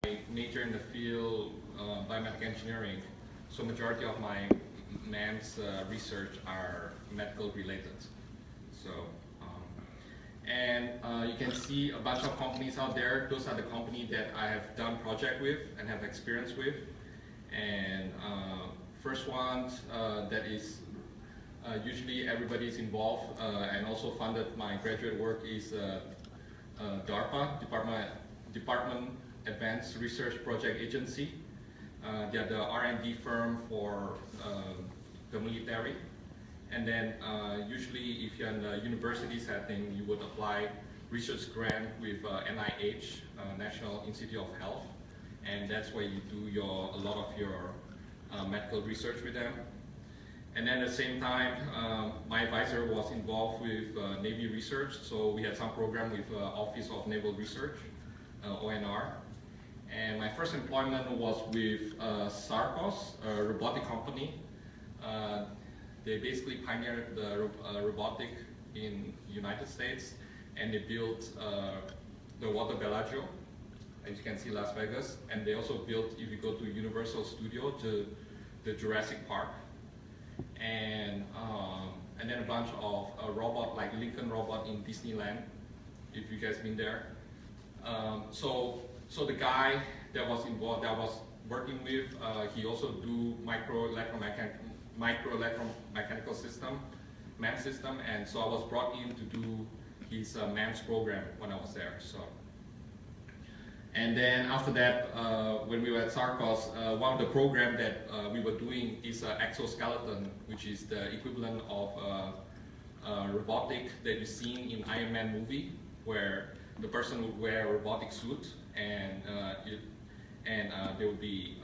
I major in the field biomedical engineering, so majority of my MEMS research are medical related. So, you can see a bunch of companies out there. Those are the companies that I have done project with and have experience with. And first one that is usually everybody is involved and also funded my graduate work is DARPA, Department Advanced Research Project Agency. They're the R&D firm for the military. And then usually if you're in the university setting, you would apply research grant with NIH, National Institute of Health. And that's where you do a lot of your medical research with them. And then at the same time, my advisor was involved with Navy research. So we had some program with Office of Naval Research, ONR. And my first employment was with Sarcos, a robotic company. They basically pioneered the robotic in United States, and they built the Water Bellagio, as you can see, Las Vegas. And they also built, if you go to Universal Studio, the Jurassic Park. And then a bunch of robot like Lincoln robot in Disneyland, if you guys been there. So the guy that was involved, that I was working with, he also do micro electromechanical system, MEMS system, and so I was brought in to do his MEMS program when I was there. So. And then after that, when we were at Sarcos, one of the programs that we were doing is exoskeleton, which is the equivalent of robotic that you've seen in Iron Man movie, where the person would wear a robotic suit and they would be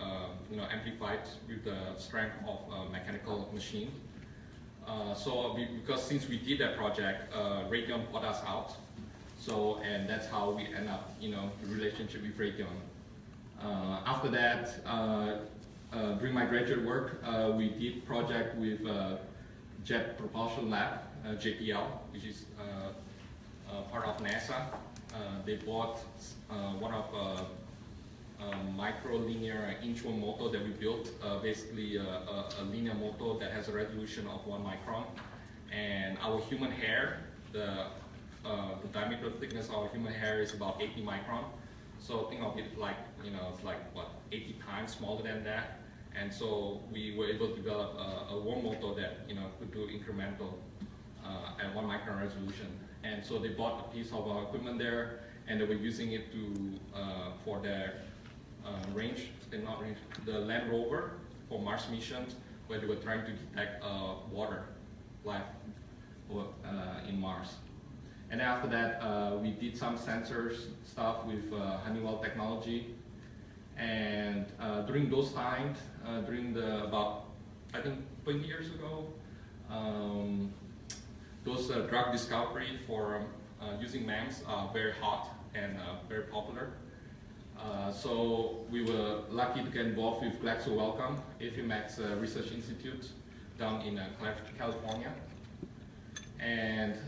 amplified with the strength of a mechanical machine. Because since we did that project, Raytheon bought us out. So, and that's how we end up, the relationship with Raytheon. After that, during my graduate work, we did project with Jet Propulsion Lab, JPL, which is part of NASA. They bought one of micro-linear inch-1 motor that we built, basically a linear motor that has a resolution of 1 micron. And our human hair, the diameter thickness of our human hair is about 80 micron. So think of it like, it's like what, 80 times smaller than that. And so we were able to develop a worm motor that could do incremental at 1 micron resolution. And so they bought a piece of our equipment there, and they were using it for their the Land Rover for Mars missions, where they were trying to detect water life in Mars. And after that, we did some sensors stuff with Honeywell technology. And during those times, during about, I think 20 years ago, those drug discovery for using MEMS are very hot and very popular. So we were lucky to get involved with Glaxo Wellcome, AFIMAX Research Institute down in California. And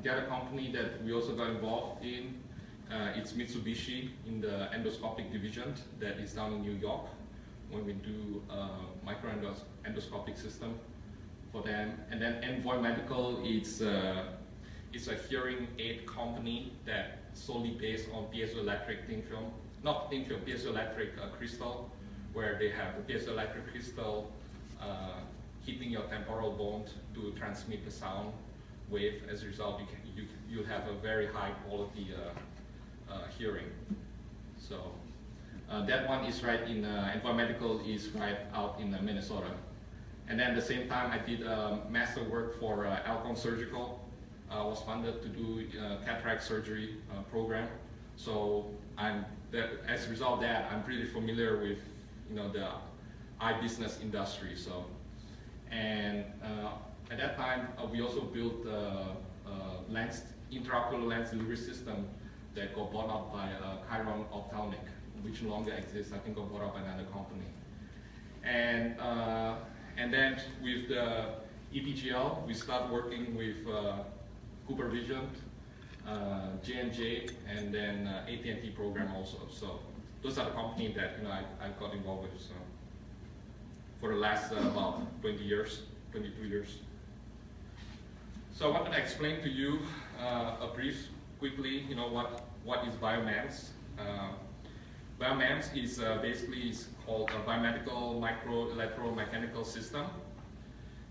the other company that we also got involved in, it's Mitsubishi in the endoscopic division that is down in New York, when we do micro endoscopic system for them. And then Envoy Medical, it's a hearing aid company that solely based on piezoelectric thin film, not thin film, piezoelectric crystal, where they have the piezoelectric crystal hitting your temporal bone to transmit the sound wave. As a result, you have a very high quality hearing. So that one is right in Envoy Medical is right out in Minnesota. And then at the same time, I did master work for Alcon Surgical. I was funded to do cataract surgery program. So as a result of that, I'm pretty familiar with the eye business industry. So, and at that time, we also built intraocular lens delivery system that got bought out by Chiron Ophthalmic, which no longer exists. I think got bought out by another company. And then with the EPGL, we started working with Cooper Vision, J&J, and then AT&T program also. So those are the companies that I got involved with. So for the last about 20 years, 22 years. So I wanted to explain to you a brief, quickly, what is biomEMS. biomEMS is basically called a biomedical micro-electromechanical system.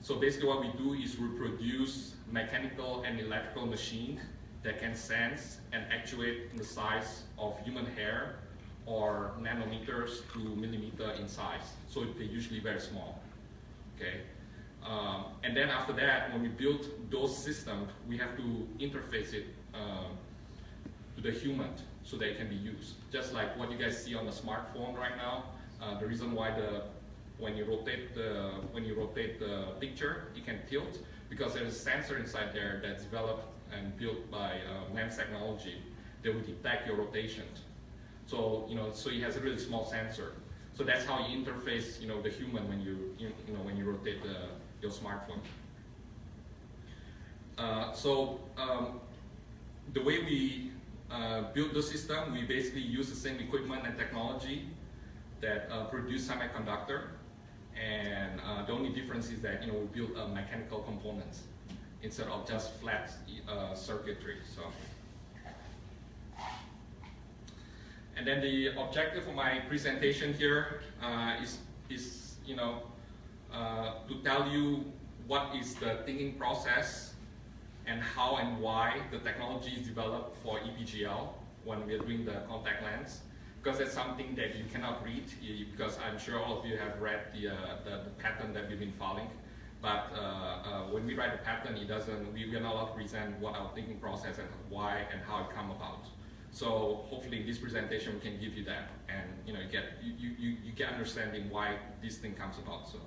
So basically what we do is we produce mechanical and electrical machines that can sense and actuate in the size of human hair or nanometers to millimeter in size. So they're usually very small, okay? And then after that, when we build those systems, we have to interface it to the human so that it can be used. Just like what you guys see on the smartphone right now. The reason why when you rotate the picture, it can tilt because there's a sensor inside there that's developed and built by MEMS technology that will detect your rotation. So so it has a really small sensor. So that's how you interface the human when you rotate your smartphone. The way we build the system, we basically use the same equipment and technology that produce semiconductor, and the only difference is that we build mechanical components instead of just flat circuitry. So, and then the objective of my presentation here is to tell you what is the thinking process and how and why the technology is developed for Epgl when we are doing the contact lens. Because that's something that you cannot read, because I'm sure all of you have read the patent that we've been filing. But when we write a patent, we are not allowed to present what our thinking process and why and how it come about. So hopefully in this presentation we can give you that, and you get understanding why this thing comes about. So,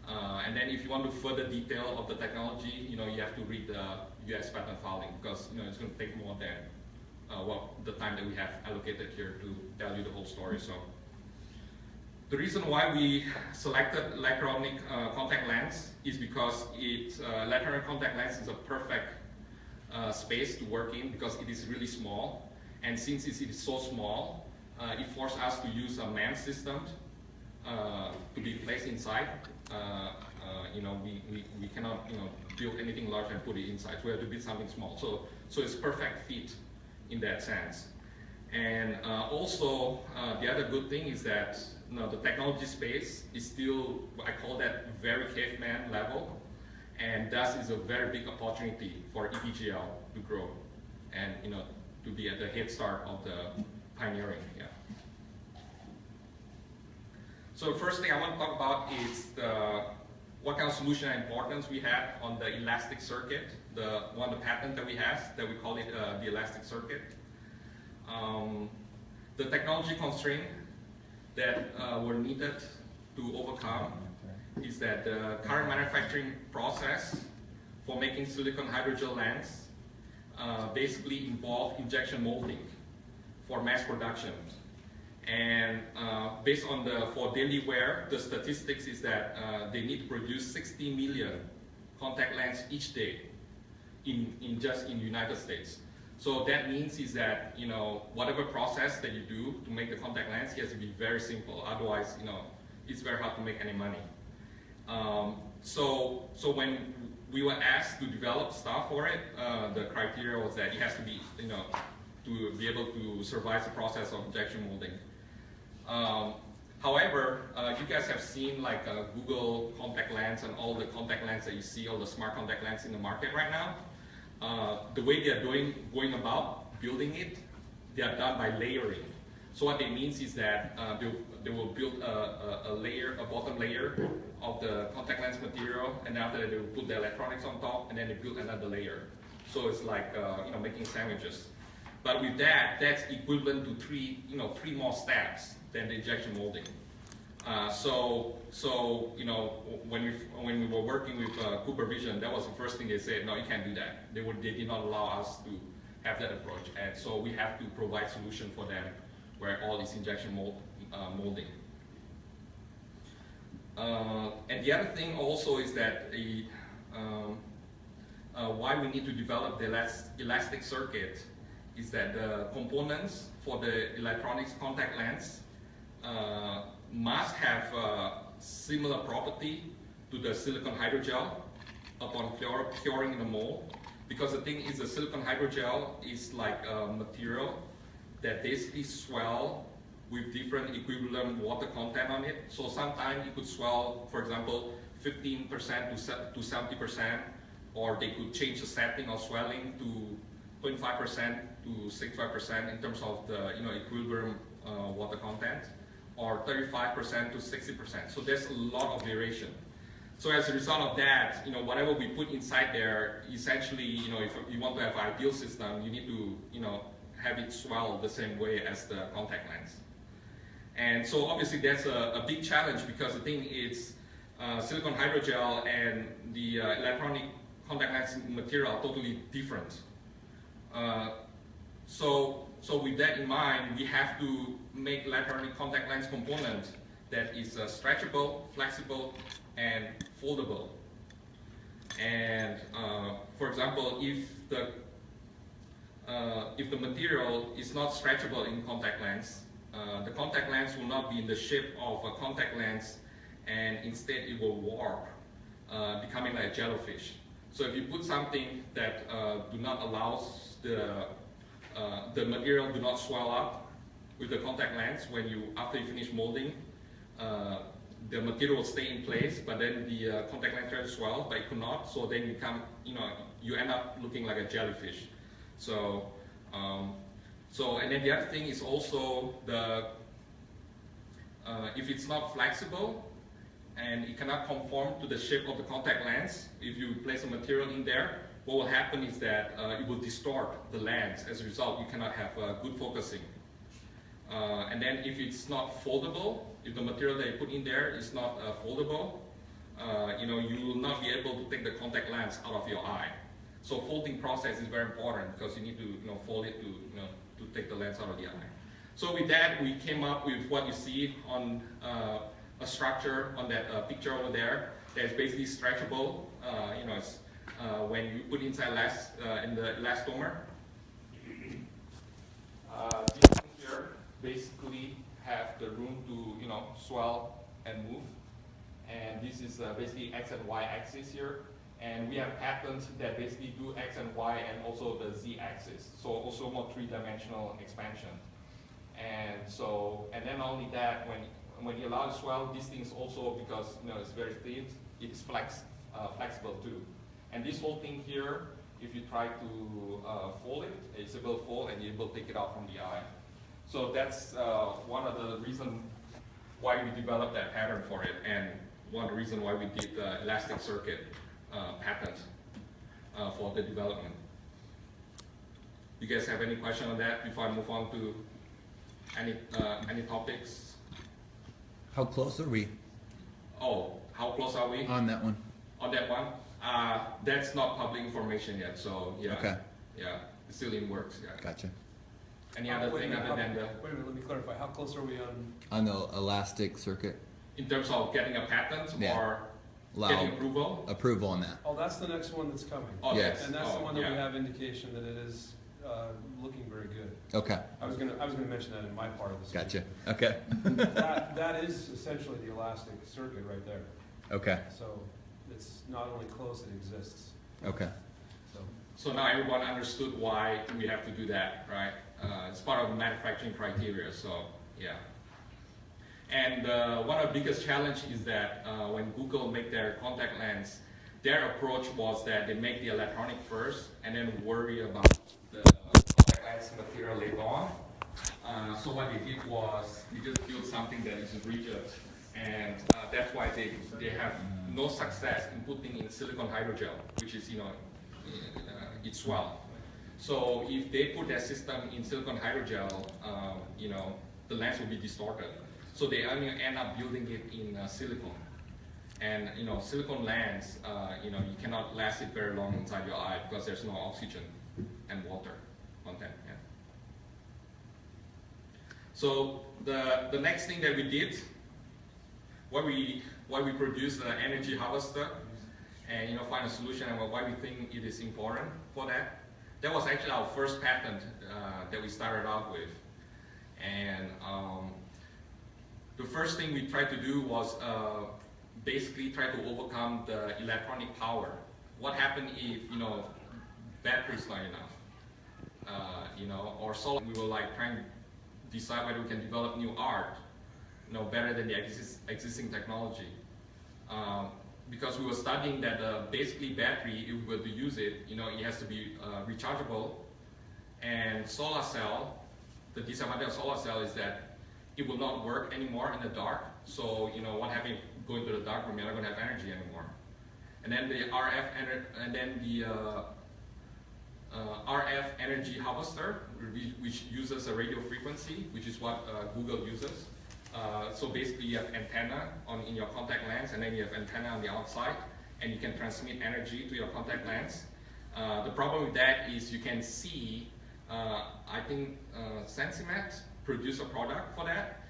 and then if you want to further detail of the technology, you have to read the US patent filing, because it's going to take more than the time that we have allocated here to tell you the whole story. So the reason why we selected electronic contact lens is because electronic contact lens is a perfect space to work in, because it is really small, and since it is so small, it forced us to use a MEMS system to be placed inside. We cannot build anything large and put it inside. So we have to build something small. So it's perfect fit in that sense. And also the other good thing is that the technology space is still, I call that very caveman level, and thus is a very big opportunity for Epgl to grow and to be at the head start of the pioneering. Yeah. So the first thing I want to talk about is what kind of solution and importance we had on the elastic circuit, the patent that we have, that we call it the elastic circuit. The technology constraint that were needed to overcome is that the current manufacturing process for making silicon hydrogel lens basically involve injection molding for mass production. And based on for daily wear, the statistics is that they need to produce 60 million contact lens each day just in the United States. So that means is that whatever process that you do to make the contact lens, it has to be very simple. Otherwise, it's very hard to make any money. So when we were asked to develop stuff for it, the criteria was that it has to be to be able to survive the process of injection molding. However, you guys have seen like Google contact lens and all the contact lens that you see, all the smart contact lens in the market right now. The way they are going about building it, they are done by layering. So what it means is that they will build a bottom layer of the contact lens material, and after that they will put the electronics on top, and then they build another layer. So it's like making sandwiches. But with that, that's equivalent to three more steps than the injection molding. When we were working with Cooper Vision, that was the first thing they said. No, you can't do that. They did not allow us to have that approach, and so we have to provide solution for them where all is injection molding. And the other thing also is that why we need to develop the elastic circuit is that the components for the electronics contact lens must have similar property to the silicone hydrogel upon curing in the mold. Because the thing is, the silicone hydrogel is like a material that basically swell with different equivalent water content on it. So sometimes it could swell, for example, 15% to 70%, or they could change the setting of swelling to 25% to 65% in terms of the equilibrium water content, or 35% to 60%. So there's a lot of variation. So as a result of that, whatever we put inside there, essentially, if you want to have an ideal system, you need to, have it swell the same way as the contact lens. And so obviously that's a big challenge, because the thing is, silicone hydrogel and the electronic contact lens material are totally different. So with that in mind, we have to make electronic contact lens component that is stretchable, flexible, and foldable. And for example, if the material is not stretchable in contact lens, the contact lens will not be in the shape of a contact lens, and instead it will warp, becoming like a jellyfish. So if you put something that do not allow the material do not swell up with the contact lens, after you finish molding, the material will stay in place, but then the contact lens tries to swell, but it could not. So then you end up looking like a jellyfish. So, and then the other thing is also if it's not flexible and it cannot conform to the shape of the contact lens, if you place a material in there, what will happen is that it will distort the lens. As a result, you cannot have good focusing. And then if it's not foldable, if the material that you put in there is not foldable, you will not be able to take the contact lens out of your eye. So folding process is very important, because you need to fold it to take the lens out of the eye. So with that, we came up with what you see on a structure on that picture over there that is basically stretchable. It's, when you put inside in the elastomer. This thing here basically have the room to swell and move, and this is basically X and Y axis here. And we have patterns that basically do X and Y and also the Z axis. So also more three-dimensional expansion. And then not only that, when you allow it to swell, these things also, because it's very thin, it's flexible too. And this whole thing here, if you try to fold it, it's able to fold and you're able to take it out from the eye. So that's one of the reasons why we developed that pattern for it, and one of the reasons why we did the elastic circuit patent for the development. You guys have any question on that before I move on to any topics? How close are we? Oh, how close are we? On that one. On that one? That's not public information yet, so yeah. Okay. Yeah, it's still in works, yeah. Gotcha. Any other thing other than the... Wait a minute, let me clarify. How close are we on? On the elastic circuit? In terms of getting a patent or Allow getting approval? Approval on that. Oh, that's the next one that's coming. Oh, Yes. And that's the one that yeah. we have indication that it is looking very good. Okay. I was gonna mention that in my part of the speech. Gotcha. Okay. That is essentially the elastic circuit right there. Okay. So it's not only close, it exists. Okay. So now everyone understood why we have to do that, right? It's part of the manufacturing criteria, so yeah. And one of the biggest challenge is that when Google make their contact lens, their approach was that they make the electronic first and then worry about the contact lens material later on. So what they did was they just built something that is rigid, and that's why they have no success in putting in silicone hydrogel, which is it swell. So if they put their system in silicone hydrogel, the lens will be distorted. So they only end up building it in silicone. And silicone lens, you cannot last it very long inside your eye because there's no oxygen and water content. Yeah. So the next thing that we did, why we produced an energy harvester, and find a solution, and why we think it is important for that. that was actually our first patent that we started out with. And the first thing we tried to do was basically try to overcome the electronic power. What happened if, battery's not enough, or solar? We were like trying to decide whether we can develop new art, better than the existing technology. Because we were studying that basically battery, if we were to use it, it has to be rechargeable. And solar cell, the disadvantage of solar cell is that it will not work anymore in the dark. So, what happens if you go into the dark room, you're not going to have energy anymore. And then the RF energy harvester, which uses a radio frequency, which is what Google uses. So basically you have antenna in your contact lens, and then you have antenna on the outside, and you can transmit energy to your contact lens. The problem with that is you can see, I think Sensimet produced a product for that,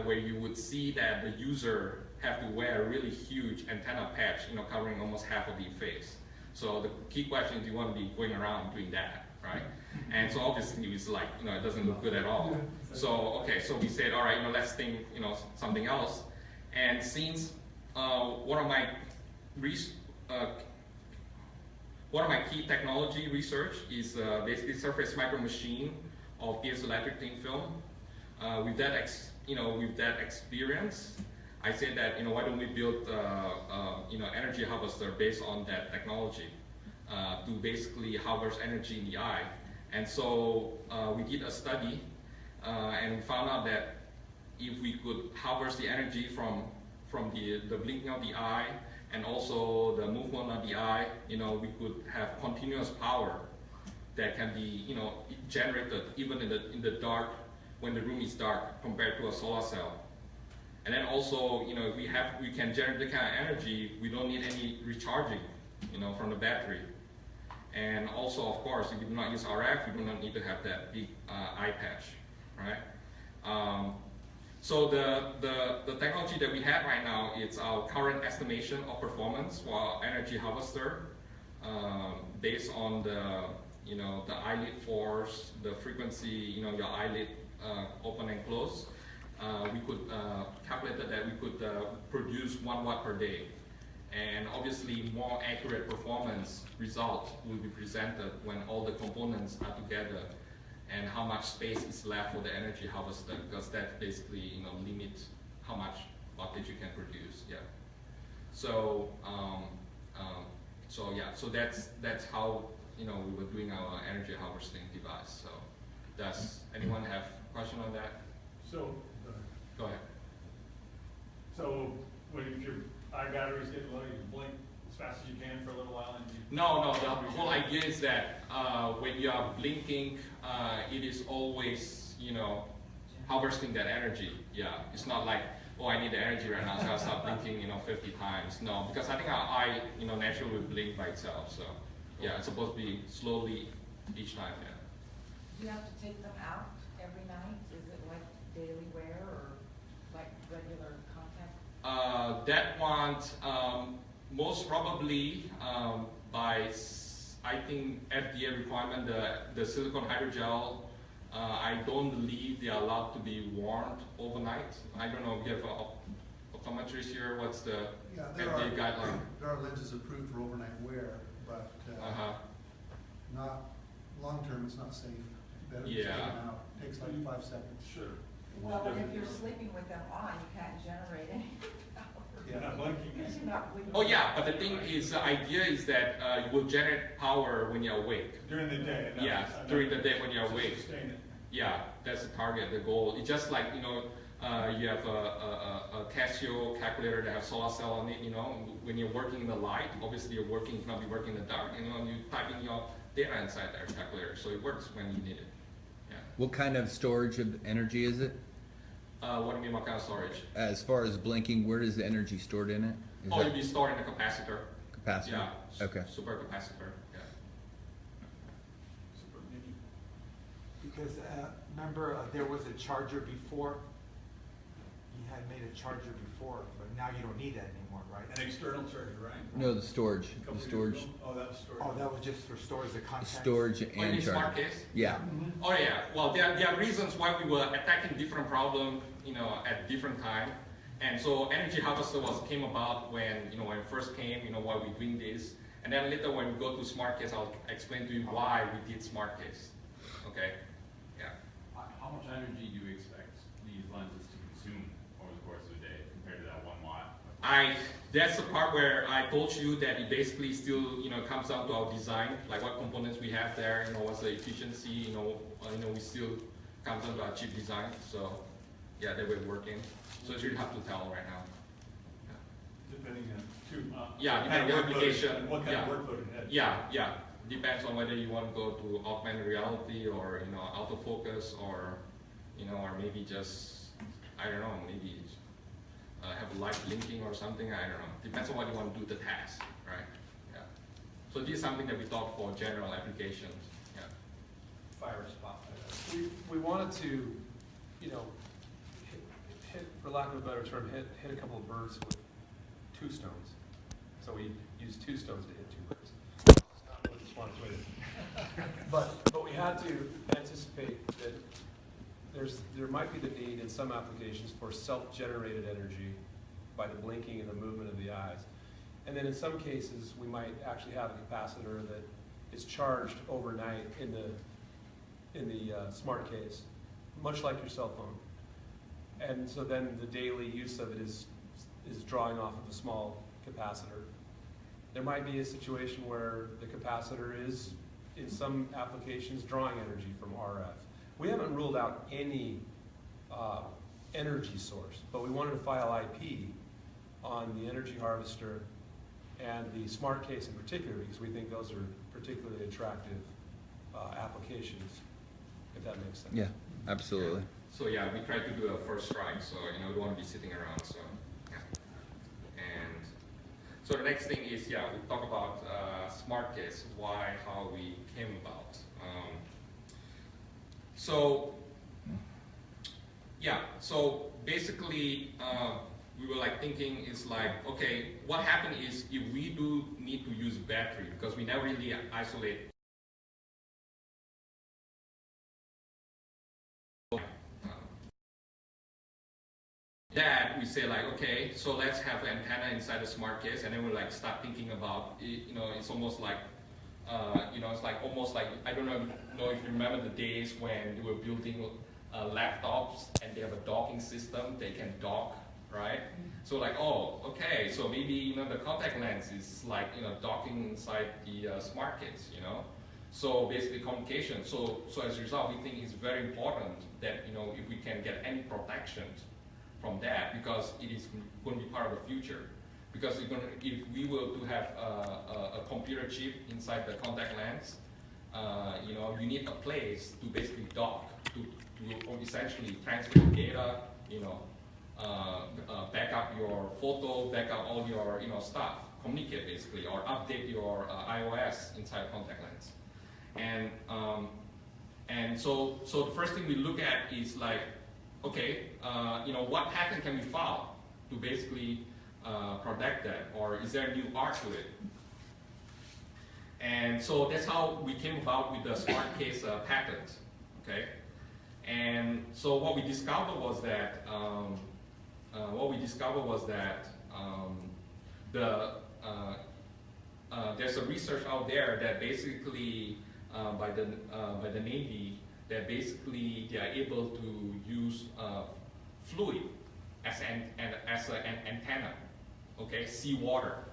where you would see that the user have to wear a really huge antenna patch, covering almost half of the face. So the key question is, you want to be going around doing that, right? And so obviously it's like, it doesn't look good at all. So, okay, so we said, all right, let's think, something else. And since one of my key technology research is basically surface micro machine of piezoelectric thin film. With that experience, I said that, why don't we build energy harvester based on that technology to basically harvest energy in the eye. And so we did a study, and we found out that if we could harvest the energy from the blinking of the eye and also the movement of the eye, we could have continuous power that can be, generated even in the dark, when the room is dark, compared to a solar cell. And then also, if we can generate the kind of energy, we don't need any recharging, from the battery. And also, of course, if you do not use RF, you do not need to have that big eye patch, right? So the technology that we have right now, it's our current estimation of performance for our energy harvester, based on the eyelid force, the frequency, your eyelid open and close. We could calculate that we could produce 1 watt per day. And obviously more accurate performance result will be presented when all the components are together and how much space is left for the energy harvester, because that basically limits how much wattage you can produce. Yeah. So so that's how we were doing our energy harvesting device. So does anyone have a question on that? So Go ahead. So if your eye batteries get low, you blink as fast as you can for a little while, and you... No. The whole idea is that when you are blinking, it is always, harvesting that energy. Yeah, it's not like, oh, I need the energy right now, so I'll start blinking, 50 times. No, because I think our eye, naturally will blink by itself. So yeah, it's supposed to be slowly each time. Yeah. Do you have to take them out every night? Is it like daily wear or like regular contact? That one, most probably by, I think, FDA requirement, the silicone hydrogel, I don't believe they are allowed to be worn overnight. I don't know if you have an optometrist here. What's the FDA guideline? There are lenses approved for overnight wear, but not long term. It's not safe. Better to take them out. It takes like 5 seconds. Sure. Well, but if you're sleeping with them on, you can't generate any power. You're not blinking. Because you're not blinking. Oh yeah, but the thing is, the idea is that you will generate power when you're awake. During the day. Yeah, during the day when you're awake. Sustain it. Yeah, that's the target, the goal. It's just like, you have a Casio calculator that has solar cell on it, when you're working in the light, obviously you cannot be working in the dark, you type in your data inside that calculator, so it works when you need it. Yeah. What kind of storage of energy is it? What do you mean, what kind of storage? As far as blinking, where is the energy stored in it? It'll be stored in a capacitor. Capacitor? Yeah. Okay. Super capacitor. Yeah. Super mini. Because remember, there was a charger before. You had made a charger before, but now you don't need that anymore, right? An external charger, right? No, the storage, A couple the years storage, ago. Oh, that was storage. Oh, that was just for storage, the contacts? storage Oh, you and mean smart charge. case? Yeah, Oh yeah, well there are reasons why we were attacking different problem, at different time. And so energy harvester came about when, when it first came, why we're doing this. And then later when we go to smart case, I'll explain to you why we did smart case. Okay, yeah. How much energy do you expect these lenses to consume over the course of a day compared to that 1 watt? That's the part where I told you that it basically still, comes down to our design, like what components we have there, what's the efficiency, we still comes down to our chip design. So yeah, that we're working. So it's really hard to tell right now. Depending on, Yeah, depending on application. what kind of workload it had. Yeah. Depends on whether you want to go to augmented reality or autofocus or or maybe just I don't know, maybe have light blinking or something. I don't know. Depends on what you want to do the task, right? Yeah. So this is something that we thought for general applications. Yeah. Fire spot. We wanted to, hit, for lack of a better term, hit a couple of birds with 2 stones. So we used 2 stones to hit 2 birds. It's not really the smartest way to but we had to anticipate that there might be the need in some applications for self-generated energy by the blinking and the movement of the eyes. And then in some cases, we might actually have a capacitor that is charged overnight in the smart case, much like your cell phone. And so then the daily use of it is drawing off of a small capacitor. There might be a situation where the capacitor is, in some applications, drawing energy from RF. We haven't ruled out any energy source, but we wanted to file IP on the energy harvester and the smart case in particular because we think those are particularly attractive applications, if that makes sense. yeah, absolutely. So yeah, we try to do a first strike, so we don't want to be sitting around. So yeah. And so the next thing is we talk about smart case, why, how we came about. So basically we were thinking is okay, what happened is if we do need to use battery because we never really isolate. That we say okay, so let's have an antenna inside the smart case, and then we start thinking about it's almost it's almost like I don't know if you remember the days when they were building laptops and they have a docking system, they can dock, right? So oh, okay, so maybe the contact lens is docking inside the smart case, So basically communication. So as a result, we think it's very important that if we can get any protection from that, because it is going to be part of the future. Because if we were to have a computer chip inside the contact lens, you need a place to basically dock to essentially transfer the data, back up your photo, back up all your stuff, communicate basically, or update your iOS inside contact lens. And so the first thing we look at is okay, what pattern can we file to basically protect that, or is there a new art to it? And so that's how we came about with the smart case patent, okay? And so what we discovered was that there's a research out there that basically by the Navy that basically they are able to use fluid as an antenna, okay, seawater,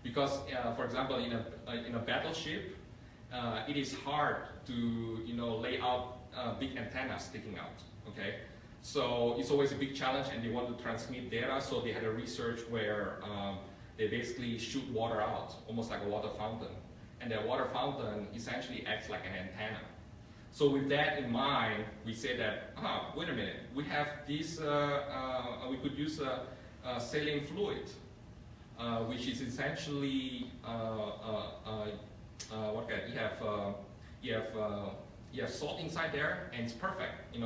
because for example in a battleship it is hard to lay out big antennas sticking out, okay. So it's always a big challenge, and they want to transmit data. So they had a research where they basically shoot water out, almost like a water fountain, and that water fountain essentially acts like an antenna. So with that in mind, we say that, wait a minute, we have this, we could use saline fluid, which is essentially you have salt inside there, and it's perfect. It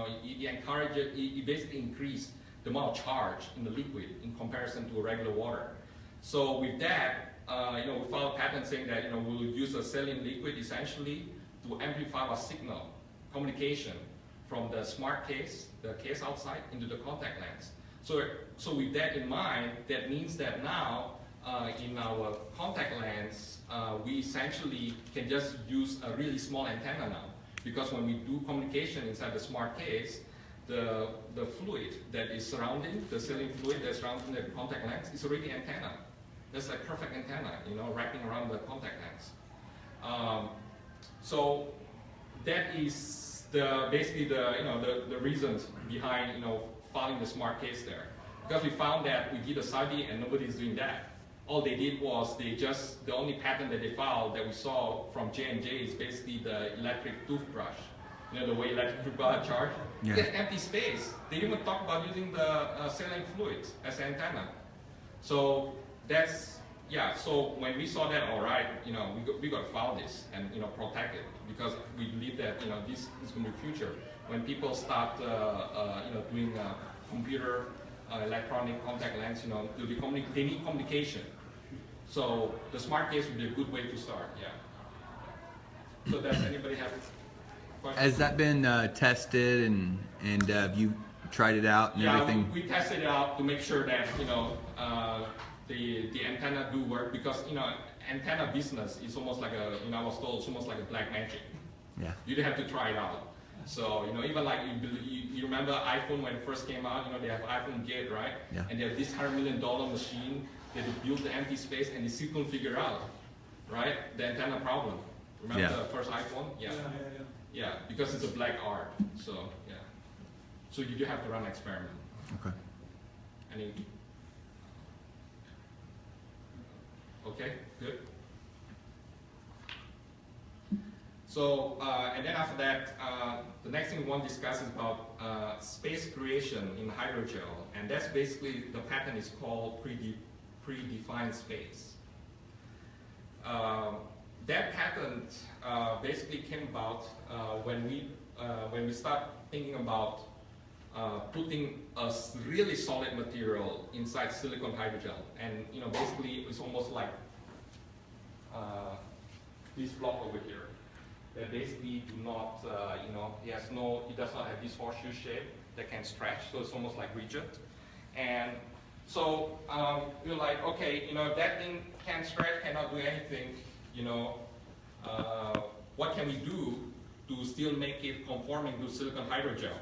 encourages, it basically increase the amount of charge in the liquid in comparison to regular water. So with that, we filed a patent saying that we'll use a saline liquid essentially to amplify our signal communication from the smart case, the case outside, into the contact lens. So with that in mind, that means that now in our contact lens, we essentially can just use a really small antenna now. Because when we do communication inside the smart case, the fluid that is surrounding, the saline fluid that's surrounding the contact lens is already antenna. That's like perfect antenna, wrapping around the contact lens. So that is basically the reasons behind filing the smart case there. Because we found that we did a study and nobody's doing that. All they did was the only patent that they filed that we saw from J&J is basically the electric toothbrush. The way electric toothbrush charge. Yeah. They have empty space. They didn't even talk about using the saline fluid as antenna. So that's, so when we saw that, all right, we got to file this and protect it, because we believe that this is going to be future. When people start doing computer electronic contact lens, they need communication. So the smart case would be a good way to start. So does anybody have questions? Has that been tested and have you tried it out and everything? We tested it out to make sure that the antenna do work, because antenna business is almost like I was told it's almost like a black magic. Yeah. You didn't have to try it out. So even like you remember iPhone when it first came out, they have iPhone Gate, right? Yeah. And they have this $100 million machine that they built the empty space and they still couldn't figure out, right? The antenna problem. Remember the first iPhone? Yeah, because it's a black art. So so you do have to run an experiment. Okay. Okay, good. So, and then after that, the next thing we want to discuss is about space creation in hydrogel. And that's basically, the patent is called predefined space. That patent basically came about when we start thinking about putting a really solid material inside silicone hydrogel. And basically it's almost like this block over here. That basically do not, it does not have this horseshoe shape that can stretch, so it's almost like rigid. And so you're like, okay, if that thing can't stretch, cannot do anything, what can we do to still make it conforming to silicone hydrogel?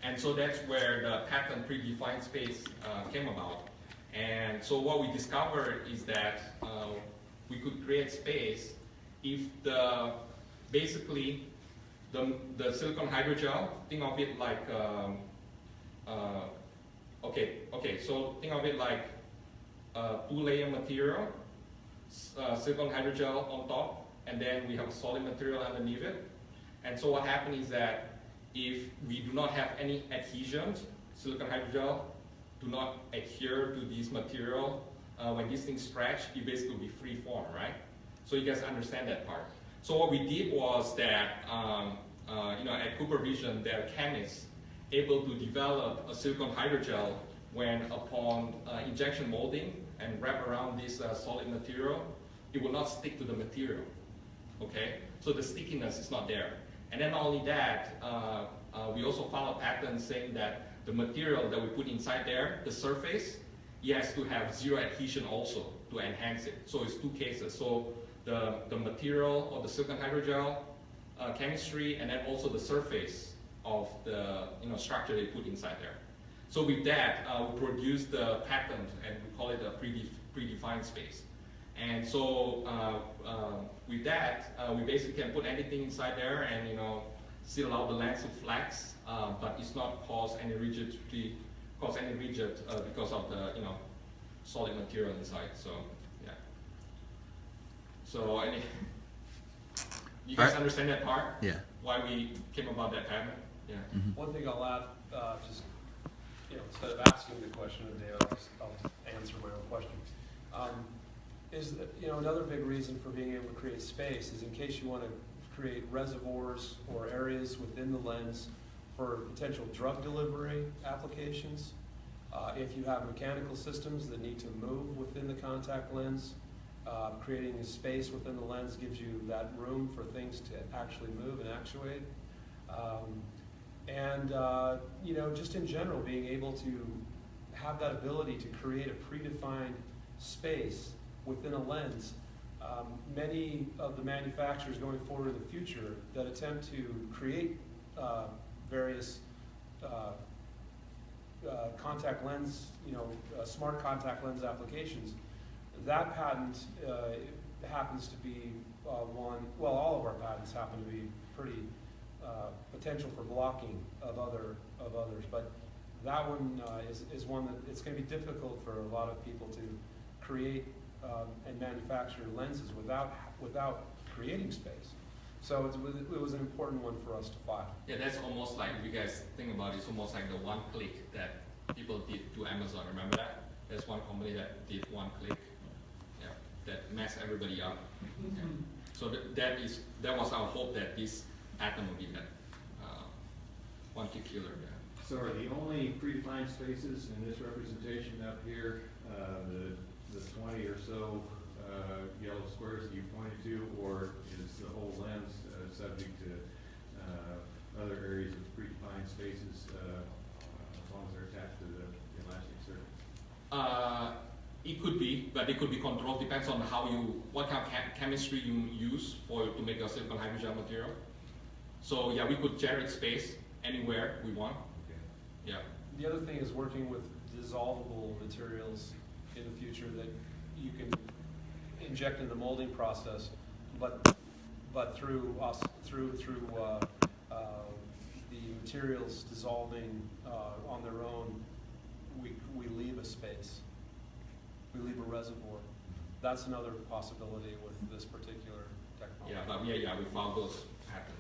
And so that's where the patent predefined space came about. And so what we discovered is that we could create space if basically the silicone hydrogel, think of it like, so think of it like a two-layer material, silicone hydrogel on top, and then we have a solid material underneath it. And so what happens is that if we do not have any adhesions, silicone hydrogel do not adhere to this material, when these things stretch, it basically will be free form, right? So you guys understand that part. So what we did was that, at Cooper Vision, they're chemists able to develop a silicone hydrogel when upon injection molding and wrap around this solid material, it will not stick to the material, okay? So the stickiness is not there. And then not only that, we also filed a patent saying that the material that we put inside there, the surface, it has to have zero adhesion also to enhance it. So it's two cases. So the material of the silicone hydrogel chemistry, and then also the surface of the structure they put inside there. So with that, we produced the patent, and we call it a predefined space. And so with that, we basically can put anything inside there and still allow the lens to flex, but it's not cause any rigidity, because of the solid material inside. So yeah. So you guys understand that part? Yeah. Why we came about that patent? Yeah. Mm-hmm. One thing I'll add, just instead of asking the question of Dale, I'll answer my own question. Is that, another big reason for being able to create space is in case you want to create reservoirs or areas within the lens for potential drug delivery applications. If you have mechanical systems that need to move within the contact lens, creating a space within the lens gives you that room for things to actually move and actuate. You know, just in general, being able to have that ability to create a predefined space within a lens. Many of the manufacturers going forward in the future that attempt to create various contact lens, you know, smart contact lens applications, that patent happens to be one, well, all of our patents happen to be pretty potential for blocking of others, but that one is one that it's going to be difficult for a lot of people to create and manufacture lenses without creating space. So it was an important one for us to file. Yeah, that's almost like, if you guys think about it, it's almost like the one click that people did to Amazon. Remember that? There's one company that did one click. Yeah, that messed everybody up. Yeah. So that was our hope, that this patent will be that one click killer. Yeah. So are the only predefined spaces in this representation up here the 20 or so yellow squares that you pointed to, or is the whole lens subject to other areas of predefined spaces as long as they're attached to the elastic surface? It could be, but it could be controlled. Depends on what kind of chemistry you use to make a silicon hydrogel material. So yeah, we could generate space anywhere we want. Okay. Yeah. The other thing is working with dissolvable materials in the future that you can inject in the molding process, but through the materials dissolving on their own, we leave a space. We leave a reservoir. That's another possibility with this particular technology. Yeah, but yeah, we found those patterns.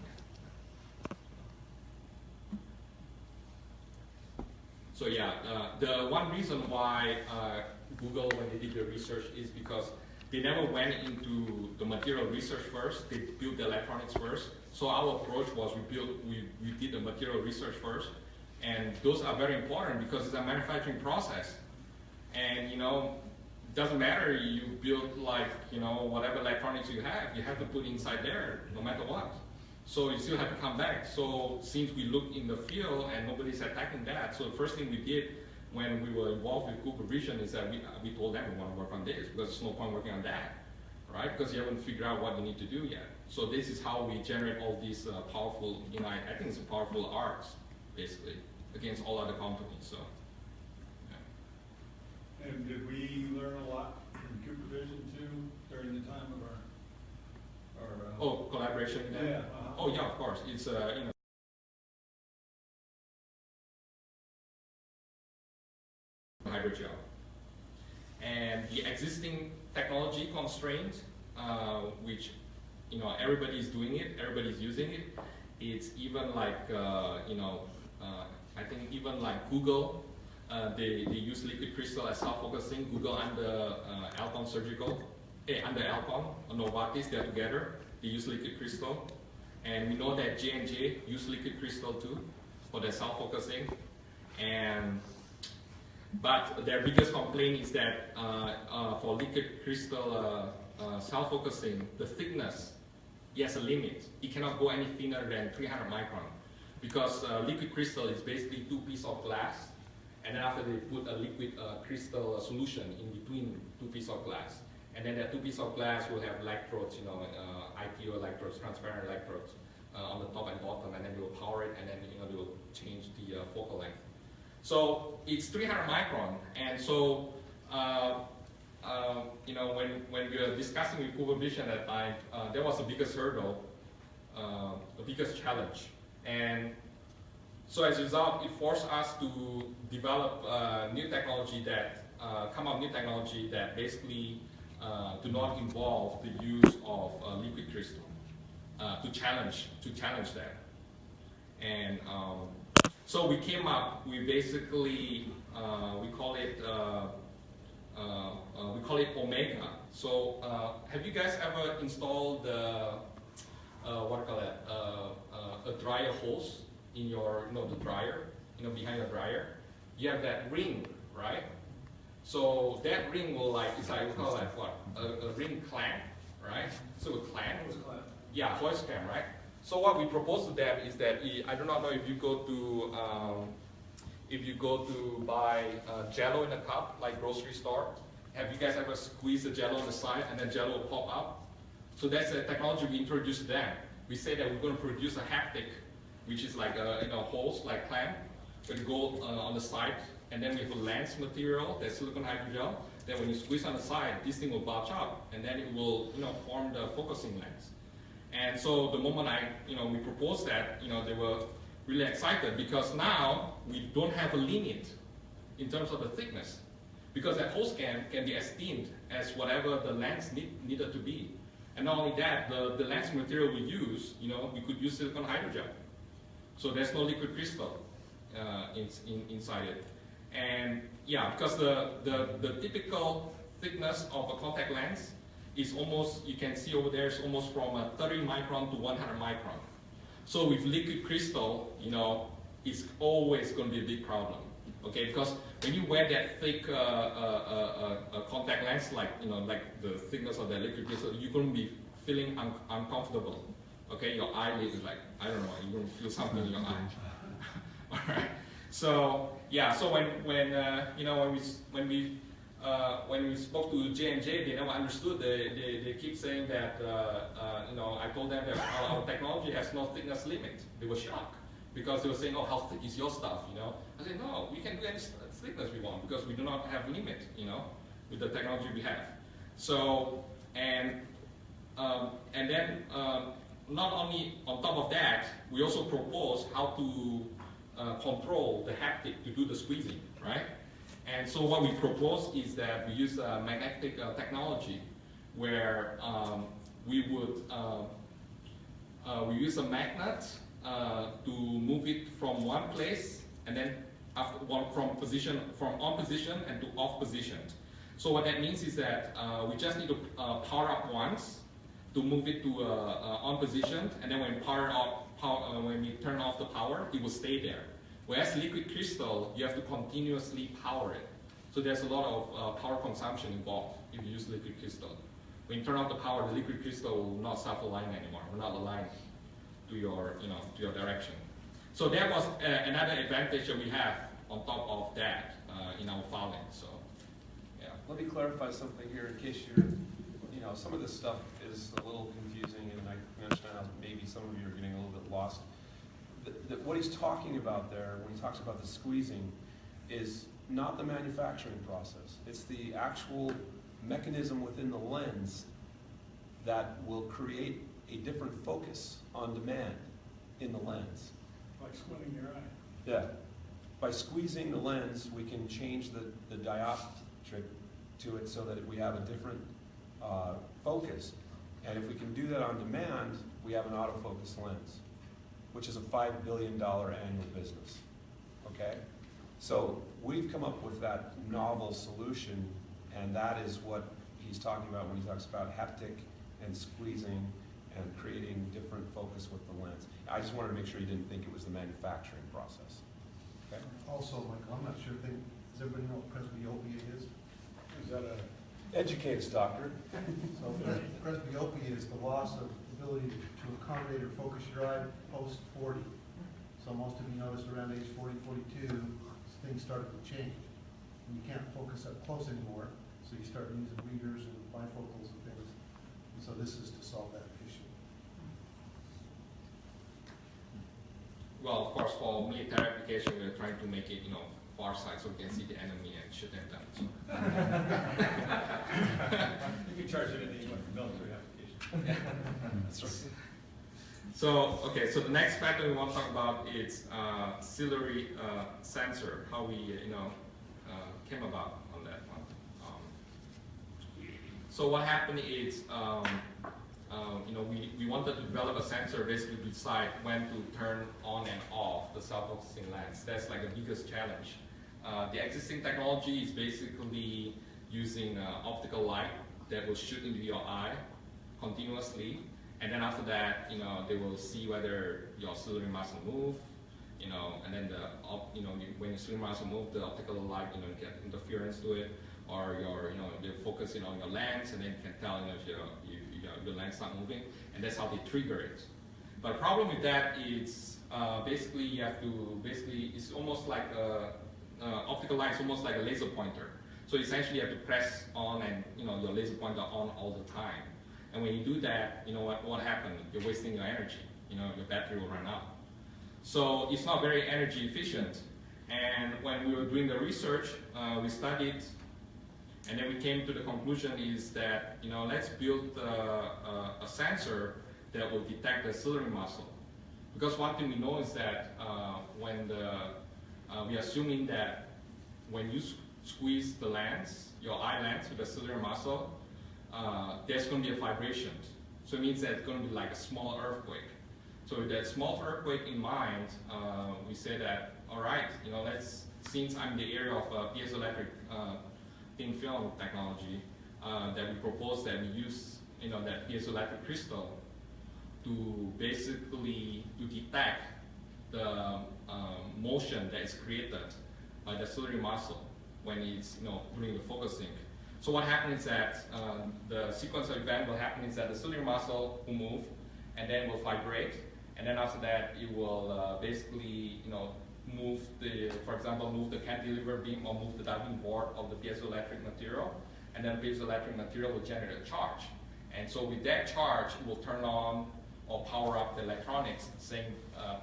So yeah, the one reason why Google, when they did the research, is because they never went into the material research first. They built the electronics first. So our approach was we did the material research first, and those are very important because it's a manufacturing process. And you know, it doesn't matter you build whatever electronics you have to put inside there no matter what. So you still have to come back. So since we looked in the field and nobody's attacking that, so the first thing we did when we were involved with Cooper Vision is that we told them we want to work on this because there's no point working on that, right? Because you haven't figured out what you need to do yet. So this is how we generate all these powerful, I think it's a powerful arcs, basically, against all other companies. So. Yeah. And did we learn a lot from Cooper Vision too during the time of our collaboration? Yeah. Oh yeah, of course. It's hydrogel, and the existing technology constraint, which everybody's doing it, everybody's using it. It's even like I think even like Google, they use liquid crystal as self-focusing. Google under Alcon Surgical, under Alcon, Novartis, they're together. They use liquid crystal, and we know that J&J use liquid crystal too for their self-focusing. But their biggest complaint is that for liquid crystal self-focusing, the thickness has a limit. It cannot go any thinner than 300 micron because liquid crystal is basically two pieces of glass, and then after they put a liquid crystal solution in between two pieces of glass. And then that two pieces of glass will have electrodes, IPO electrodes, transparent electrodes on the top and bottom, and then they will power it, and then they will change the focal length. So it's 300 micron, and so when we were discussing with Cooper Vision at that time, that was the biggest hurdle, the biggest challenge, and so as a result, it forced us to develop new technology that basically do not involve the use of liquid crystal to challenge that. And so we came up. We basically we call it Omega. So have you guys ever installed a dryer hose in your, the dryer, behind your dryer, you have that ring, right? So that ring will it's like, we call it what? A ring clamp, right? So a clamp. Yeah, hoist clamp, right? So what we propose to them is that, I do not know if you go to buy Jello in a cup, like grocery store. Have you guys ever squeezed the Jello on the side and then Jello will pop up? So that's a technology we introduced to them. We say that we're going to produce a haptic, which is like a hose, like clamp, that go on the side, and then we have a lens material, that's silicone hydrogel. Then when you squeeze on the side, this thing will bulge up, and then it will form the focusing lens. And so the moment we proposed that, they were really excited because now we don't have a limit in terms of the thickness, because that hose can be as thin as whatever the lens needed to be. And not only that, the lens material we use, we could use silicone hydrogel. So there's no liquid crystal inside it. And yeah, because the typical thickness of a contact lens is almost, you can see over there, it's almost from 30 micron to 100 micron. So with liquid crystal, it's always going to be a big problem. Okay, because when you wear that thick contact lens, like the thickness of that liquid crystal, you're going to be feeling uncomfortable. Okay, your eyelid is like, I don't know, you're going to feel something in your eye. All right. So yeah, so when we spoke to J&J, they never understood. They keep saying that I told them that our technology has no thickness limit. They were shocked because they were saying, oh, how thick is your stuff? I said, no, we can do any thickness we want because we do not have limit, with the technology we have. So and then not only on top of that, we also propose how to control the haptic to do the squeezing, right? And so what we propose is that we use magnetic technology where we would we use a magnet to move it from one place and then from on position and to off position. So what that means is that we just need to power up once to move it to on position, and then when when we turn off the power, it will stay there. Whereas liquid crystal, you have to continuously power it. So there's a lot of power consumption involved if you use liquid crystal. When you turn off the power, the liquid crystal will not self-align anymore, will not align to your, to your direction. So that was another advantage that we have on top of that in our filing. So, yeah. Let me clarify something here in case you're, some of this stuff is a little confusing, and I can understand how maybe some of you are getting a little bit lost. What he's talking about there, when he talks about the squeezing, is not the manufacturing process. It's the actual mechanism within the lens that will create a different focus on demand in the lens. Like squinting your eye. Yeah. By squeezing the lens, we can change the dioptric to it so that we have a different focus. And if we can do that on demand, we have an autofocus lens, which is a $5 billion annual business, okay? So we've come up with that novel solution, and that is what he's talking about when he talks about haptic and squeezing and creating different focus with the lens. I just wanted to make sure you didn't think it was the manufacturing process, okay? Also, Michael, I'm not sure, does everybody know what presbyopia is? Is that a... Educate us, doctor. So presbyopia is the loss of ability to accommodate or focus your eye post 40. So most of you noticed around age 40, 42, things started to change. And you can't focus up close anymore, so you start using readers and bifocals and things. And so this is to solve that issue. Well, of course, for military application, we're trying to make it, far sight so we can see the enemy and shoot them down. So. You can charge it anything for military application. That's right. So, okay, so the next pattern we want to talk about is ciliary sensor, how we, came about on that one. So what happened is, we wanted to develop a sensor basically to decide when to turn on and off the self-focusing lens. That's like the biggest challenge. The existing technology is basically using optical light that will shoot into your eye continuously, and then after that, they will see whether your ciliary muscle move, and then when your ciliary muscle move, the optical light, get interference to it, or they're focusing on your lens, and then you can tell, if your lens not moving, and that's how they trigger it. But the problem with that is basically you have to it's almost like optical light is almost like a laser pointer. So essentially you have to press on and your laser pointer on all the time. And when you do that, what happens? You're wasting your energy. Your battery will run out. So it's not very energy efficient. And when we were doing the research, we studied, and then we came to the conclusion is that let's build a sensor that will detect the ciliary muscle. Because one thing we know is that we're assuming that when you squeeze the lens, your eye lens with the ciliary muscle, there's going to be a vibration. So it means that it's going to be like a small earthquake. So with that small earthquake in mind, we say that, all right, since I'm in the area of piezoelectric thin film technology, that we propose that we use that piezoelectric crystal to basically detect the motion that is created by the ciliary muscle when it's during the focusing. So what happens is that the sequence of event will happen is that the ciliary muscle will move and then will vibrate, and then after that it will basically for example move the cantilever beam or move the diving board of the piezoelectric material, and then piezoelectric material will generate a charge. And so with that charge, it will turn on or power up the electronics,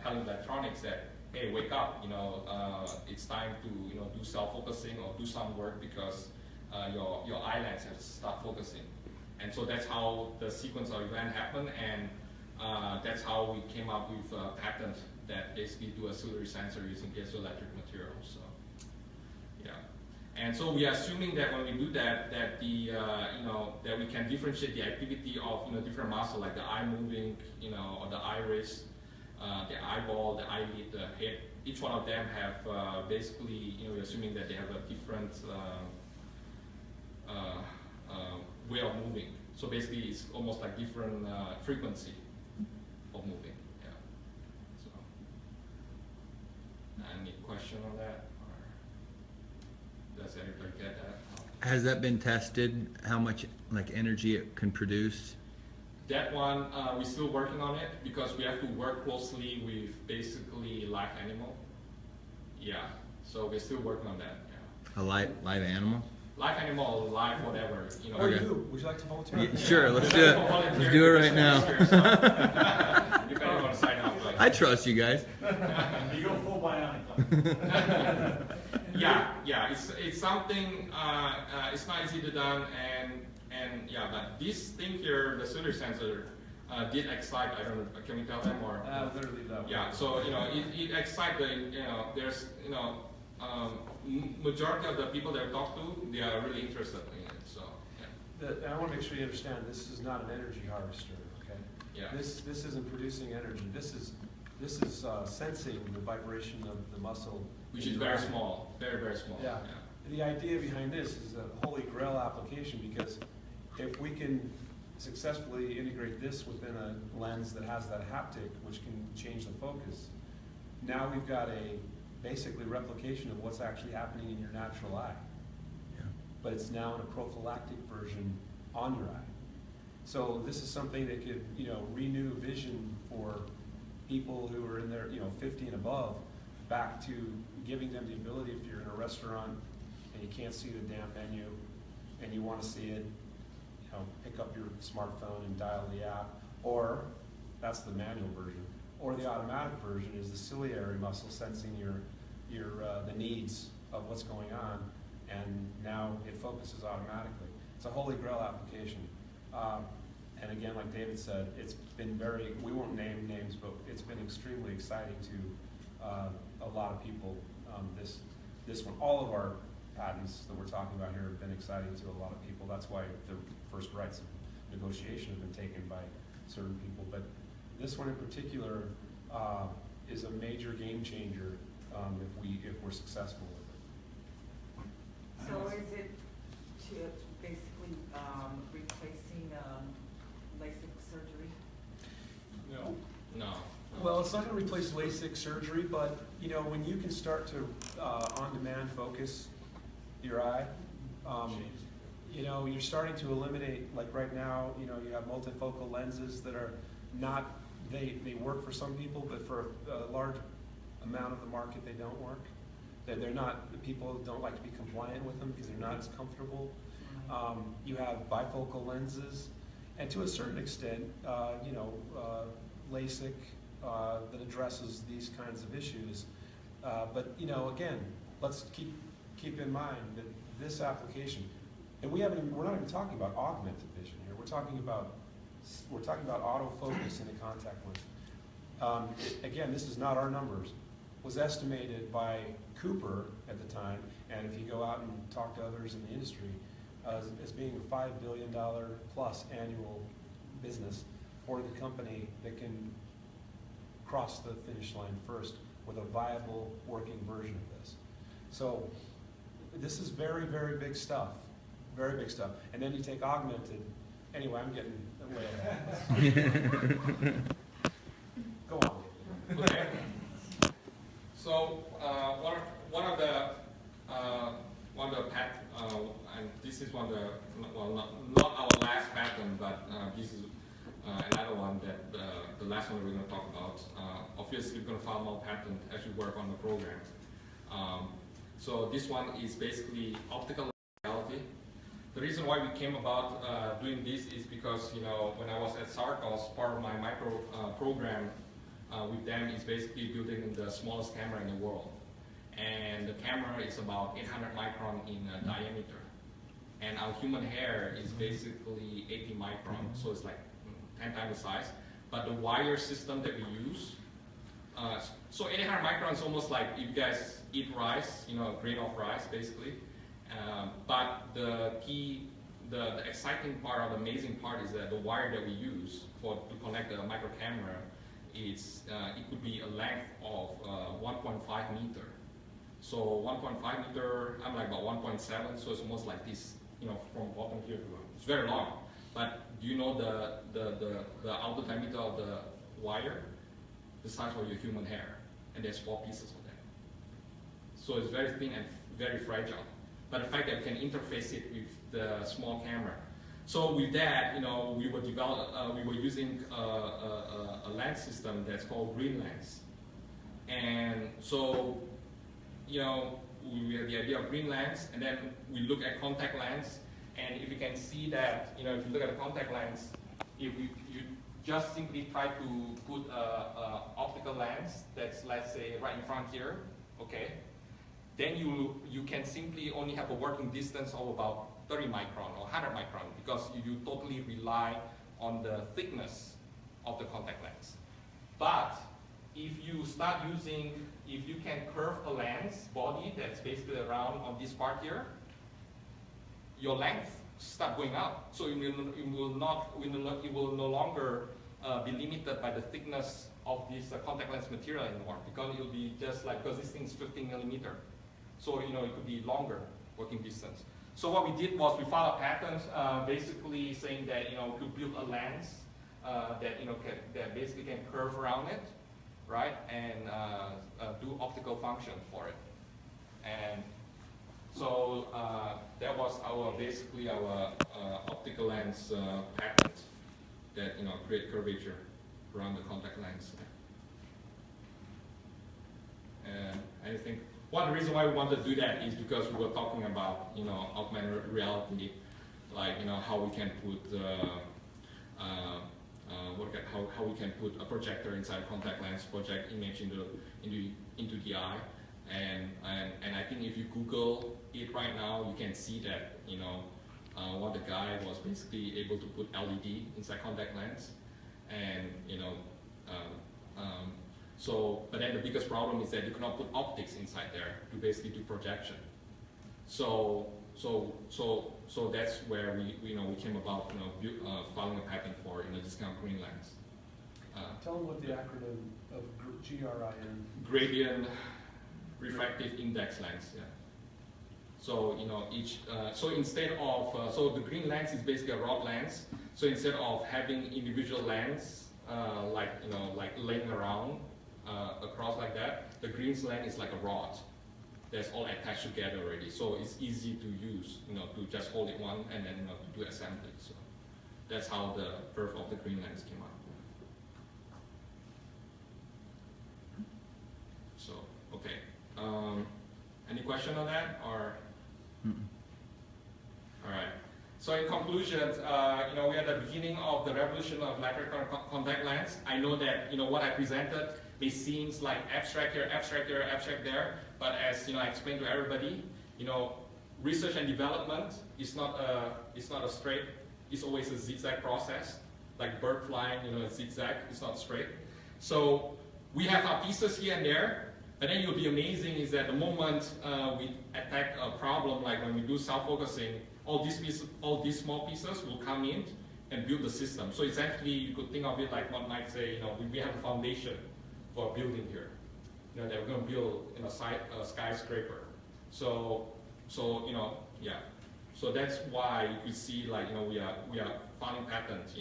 telling the electronics that, hey, wake up, it's time to do self-focusing or do some work because your eye lens has to start focusing. And so that's how the sequence of event happened, and that's how we came up with a patent that basically do a ciliary sensor using piezoelectric material. So, yeah. And so we are assuming that when we do that, that that we can differentiate the activity of different muscle, like the eye moving, or the iris, the eyeball, the eyelid, the head. Each one of them have basically, we're assuming that they have a different way of moving. So basically, it's almost like different frequency of moving. Yeah. So, any question on that? Does everybody get that? Has that been tested? How much energy it can produce? That one, we're still working on it because we have to work closely with basically live animal. Yeah, so we're still working on that. Yeah. A live animal? Live animal, live whatever. Or you? Would you like to volunteer? Yeah, sure, let's do it. Let's do it right now. If anyone want to sign up. I trust you guys. You go full bionic. Yeah, it's something. It's not easy to done, and yeah, but this thing here, the ciliary sensor, did excite. I don't know. Can we tell them or? Literally that. Yeah. So it excites the there's majority of the people that I talk to, they are really interested in it. So yeah. I want to make sure you understand this is not an energy harvester. Okay. Yeah. This isn't producing energy. This is sensing the vibration of the muscle, which is very small, very small. Yeah. The idea behind this is a holy grail application, because if we can successfully integrate this within a lens that has that haptic, which can change the focus, now we've got a basically replication of what's actually happening in your natural eye. Yeah. But it's now in a prophylactic version on your eye. So this is something that could, renew vision for people who are in their, 50 and above, back to giving them the ability, if you're in a restaurant and you can't see the damn menu and you want to see it, pick up your smartphone and dial the app, or that's the manual version, or the automatic version is the ciliary muscle sensing the needs of what's going on, and now it focuses automatically. It's a holy grail application. And again, like David said, it's been we won't name names, but it's been extremely exciting to a lot of people. This one, all of our patents that we're talking about here have been exciting to a lot of people. That's why the first rights of negotiation have been taken by certain people. But this one in particular is a major game changer if we're successful with it. So is it to basically replacing LASIK surgery? No. Well, it's not going to replace LASIK surgery, but you know, when you can start to on-demand focus your eye, you know, you're starting to eliminate, like right now, you know, you have multifocal lenses that are not, they work for some people, but for a large amount of the market, they don't work. They're not, people don't like to be compliant with them because they're not as comfortable. You have bifocal lenses, and to a certain extent, you know, LASIK that addresses these kinds of issues. But you know, again, let's keep in mind that this application, and we're not even talking about augmented vision here. We're talking about autofocus in a contact lens. Again, this is not our numbers. Was estimated by Cooper at the time, and if you go out and talk to others in the industry, as being a $5 billion plus annual business for the company that can cross the finish line first with a viable working version of this. So this is very, very big stuff. Very big stuff. And then you take augmented. Anyway, I'm getting way ahead. Go on. Okay. So one of the patent, and this is one of the, well, not our last patent, but this is another one that the last one we're going to talk about. Obviously, we're going to file more patent as we work on the program. So this one is basically optical reality. The reason why we came about doing this is because, you know, when I was at Sarcos, part of my micro program with them is basically building the smallest camera in the world. And the camera is about 800 micron in diameter. And our human hair is basically 80 micron, so it's like 10 times the size. But the wire system that we use, so 800 micron is almost like if you guys eat rice, you know, a grain of rice basically. But the exciting part or the amazing part is that the wire that we use to connect the micro camera is, it could be a length of 1.5 meter. So 1.5 meter, I'm like about 1.7, so it's almost like this, you know, from bottom here to it's very long. But do you know the outer diameter of the wire? The size of your human hair, and there's 4 pieces of them. So it's very thin and very fragile. But the fact that we can interface it with the small camera. So with that, you know, we were using a lens system that's called green lens. And so, you know, we had the idea of green lens, and then we look at contact lens. And if you can see that, you know, if you look at the contact lens, if you just simply try to put a optical lens that's, let's say, right in front here, okay, then you can simply only have a working distance of about 30 micron or 100 micron because you totally rely on the thickness of the contact lens. But if you start using, if you can curve a lens body that's basically around on this part here, your length start going up. So it will no longer be limited by the thickness of this contact lens material anymore, because it will be just like, because this thing is 15 millimeter. So, you know, it could be longer working distance. So what we did was we filed a patent basically saying that, you know, we could build a lens that, you know, that basically can curve around it, right, and do optical function for it. And so that was basically our optical lens patent that, you know, create curvature around the contact lens. And I think one reason why we wanted to do that is because we were talking about, you know, augmented reality, like, you know, how we can put how we can put a projector inside a contact lens, project image into the eye, and I think if you Google it right now, you can see that, you know, one of the guy was basically able to put LED inside contact lens, and, you know, so, but then the biggest problem is that you cannot put optics inside there to basically do projection. So that's where we came about, you know, filing a patent for, you know, this kind of green lens. Tell them what the acronym of GRIN. Gradient refractive index lens. Yeah. So, you know, so instead of so the green lens is basically a rod lens. So instead of having individual lens like laying around across like that. The greens land is like a rod that's all attached together already, so it's easy to use, to just hold it one and then to do assembly. So that's how the birth of the green lands came out. So okay, any question on that or? All right. So in conclusion, we are at the beginning of the revolution of electronic contact lens. I know that what I presented may seem like abstract here, abstract there, abstract there, but as I explained to everybody, research and development is not a straight. It's always a zigzag process, like bird flying. A zigzag. It's not straight. So we have our pieces here and there, but then you'll be amazing is that the moment we attack a problem, like when we do self-focusing, all these small pieces will come in and build the system. So essentially, you could think of it like one might say, we have a foundation for a building here. That we're going to build a skyscraper. So yeah. So that's why you could see like we are finding patterns,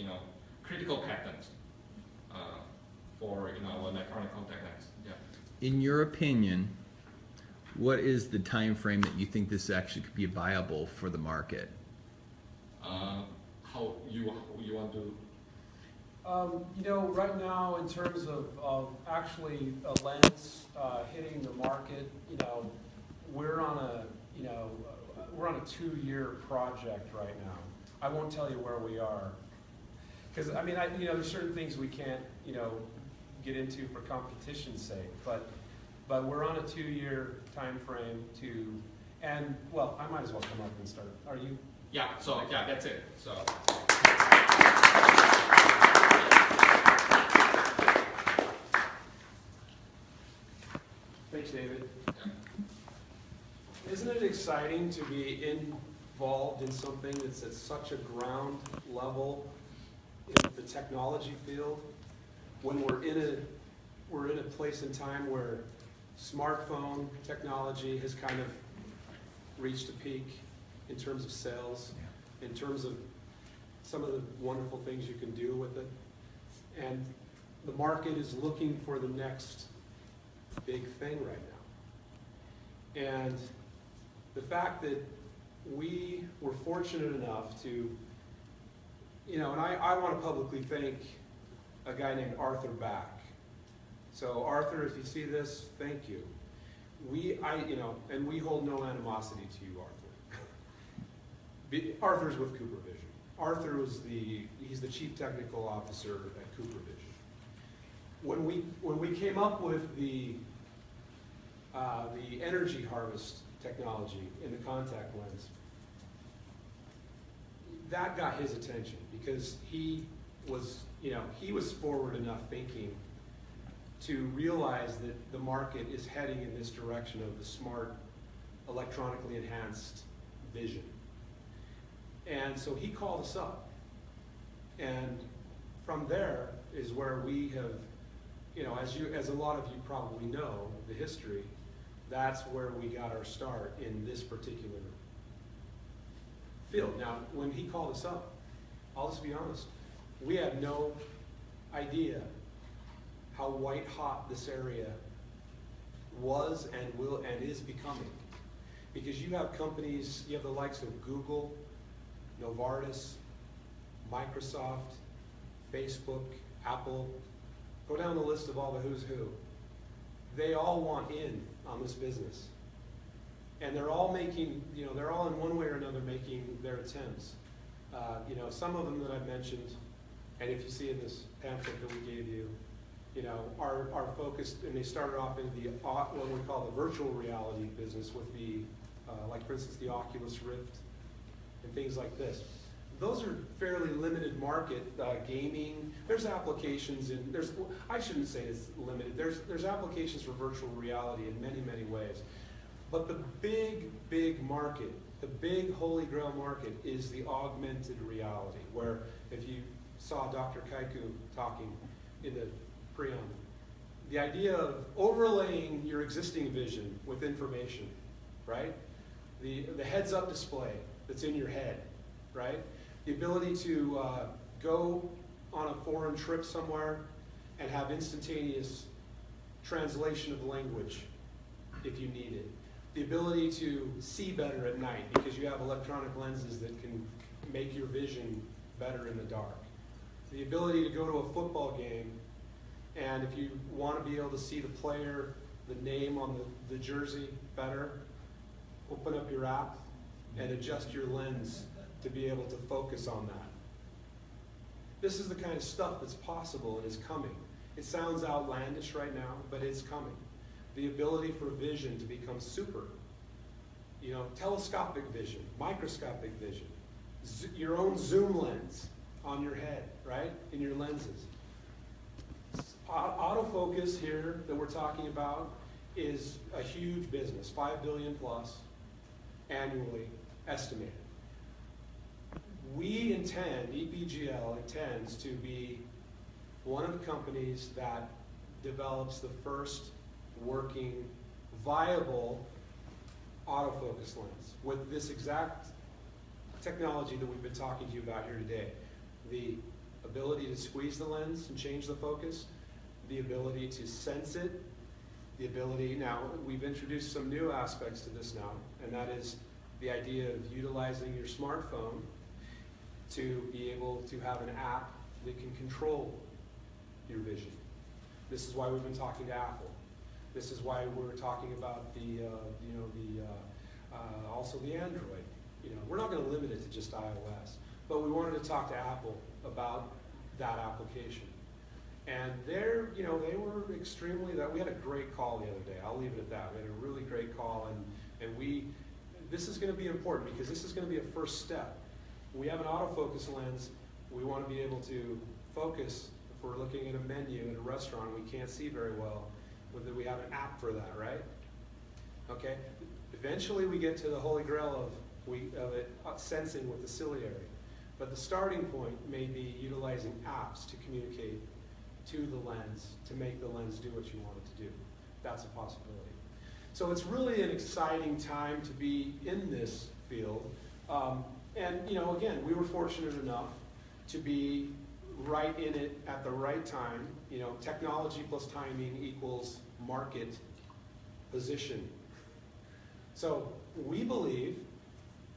critical patterns for electronic contact lens. Yeah. In your opinion, what is the time frame that you think this actually could be viable for the market? How you want to? Right now, in terms of actually a lens hitting the market, we're on a 2-year project right now. I won't tell you where we are, because there's certain things we can't get into for competition's sake, but we're on a 2-year time frame and well, I might as well come up and start. Are you? Yeah. So yeah, that's it. So. Thanks, David. Isn't it exciting to be involved in something that's at such a ground level in the technology field, when we're in a place in time where smartphone technology has kind of reached a peak in terms of sales, in terms of some of the wonderful things you can do with it, and the market is looking for the next big thing right now. And the fact that we were fortunate enough to, and I want to publicly thank a guy named Arthur Back. So Arthur, if you see this, thank you. And we hold no animosity to you, Arthur. Arthur's with Cooper Vision. Arthur he's the chief technical officer at Cooper Vision. When we came up with the energy harvest technology in the contact lens, that got his attention because he was forward enough thinking to realize that the market is heading in this direction of the smart, electronically enhanced vision. And so he called us up. And from there is where we have, as a lot of you probably know, the history, that's where we got our start in this particular field. Now, when he called us up, I'll just be honest, we had no idea how white hot this area was and is becoming. Because you have companies, you have the likes of Google, Novartis, Microsoft, Facebook, Apple, go down the list of all the who's who. They all want in on this business. And they're all making, they're all in one way or another making their attempts. Some of them that I've mentioned, and if you see in this pamphlet that we gave you, are focused, and they started off in what we call the virtual reality business with the, like for instance, the Oculus Rift and things like this. Those are fairly limited market, gaming. There's applications I shouldn't say it's limited. There's applications for virtual reality in many, many ways. But the big market, the big holy grail market is the augmented reality, where if you saw Dr. Kaiku talking in the preamble, the idea of overlaying your existing vision with information, right? The heads-up display that's in your head, right? The ability to go on a foreign trip somewhere and have instantaneous translation of language if you need it. The ability to see better at night because you have electronic lenses that can make your vision better in the dark. The ability to go to a football game, and if you want to be able to see the player, the name on the jersey better, open up your app and adjust your lens to be able to focus on that. This is the kind of stuff that's possible and is coming. It sounds outlandish right now, but it's coming. The ability for vision to become super. You know, telescopic vision, microscopic vision, your own zoom lens on your head, right? In your lenses. Autofocus here that we're talking about is a huge business, 5 billion plus annually estimated. We intend, Epgl intends to be one of the companies that develops the first working, viable autofocus lens with this exact technology that we've been talking to you about here today. The ability to squeeze the lens and change the focus, the ability to sense it, the ability, now we've introduced some new aspects to this now, and that is the idea of utilizing your smartphone to be able to have an app that can control your vision. This is why we've been talking to Apple. This is why we're talking about the, also the Android. You know, we're not going to limit it to just iOS, but we wanted to talk to Apple about that application. And they're, you know, they were extremely, we had a great call the other day. I'll leave it at that. We had a really great call, and this is going to be important because this is going to be a first step. We have an autofocus lens. We want to be able to focus. If we're looking at a menu in a restaurant, we can't see very well. Whether we have an app for that, right? Okay. Eventually, we get to the holy grail of it sensing with the ciliary, but the starting point may be utilizing apps to communicate to the lens to make the lens do what you want it to do. That's a possibility. So it's really an exciting time to be in this field. And you know, again, we were fortunate enough to be right in it at the right time. You know, technology plus timing equals market position. So we believe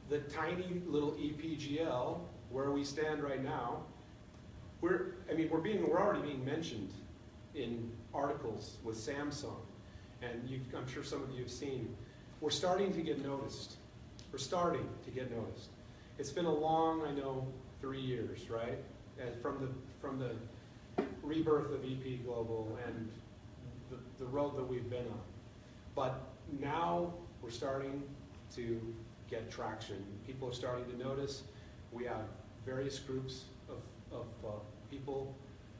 that tiny little Epgl, where we stand right now, we're already being mentioned in articles with Samsung, and I'm sure some of you have seen. We're starting to get noticed. We're starting to get noticed. It's been a long, I know, 3 years, right? From the rebirth of EP Global and the road that we've been on. But now we're starting to get traction. People are starting to notice. We have various groups of people.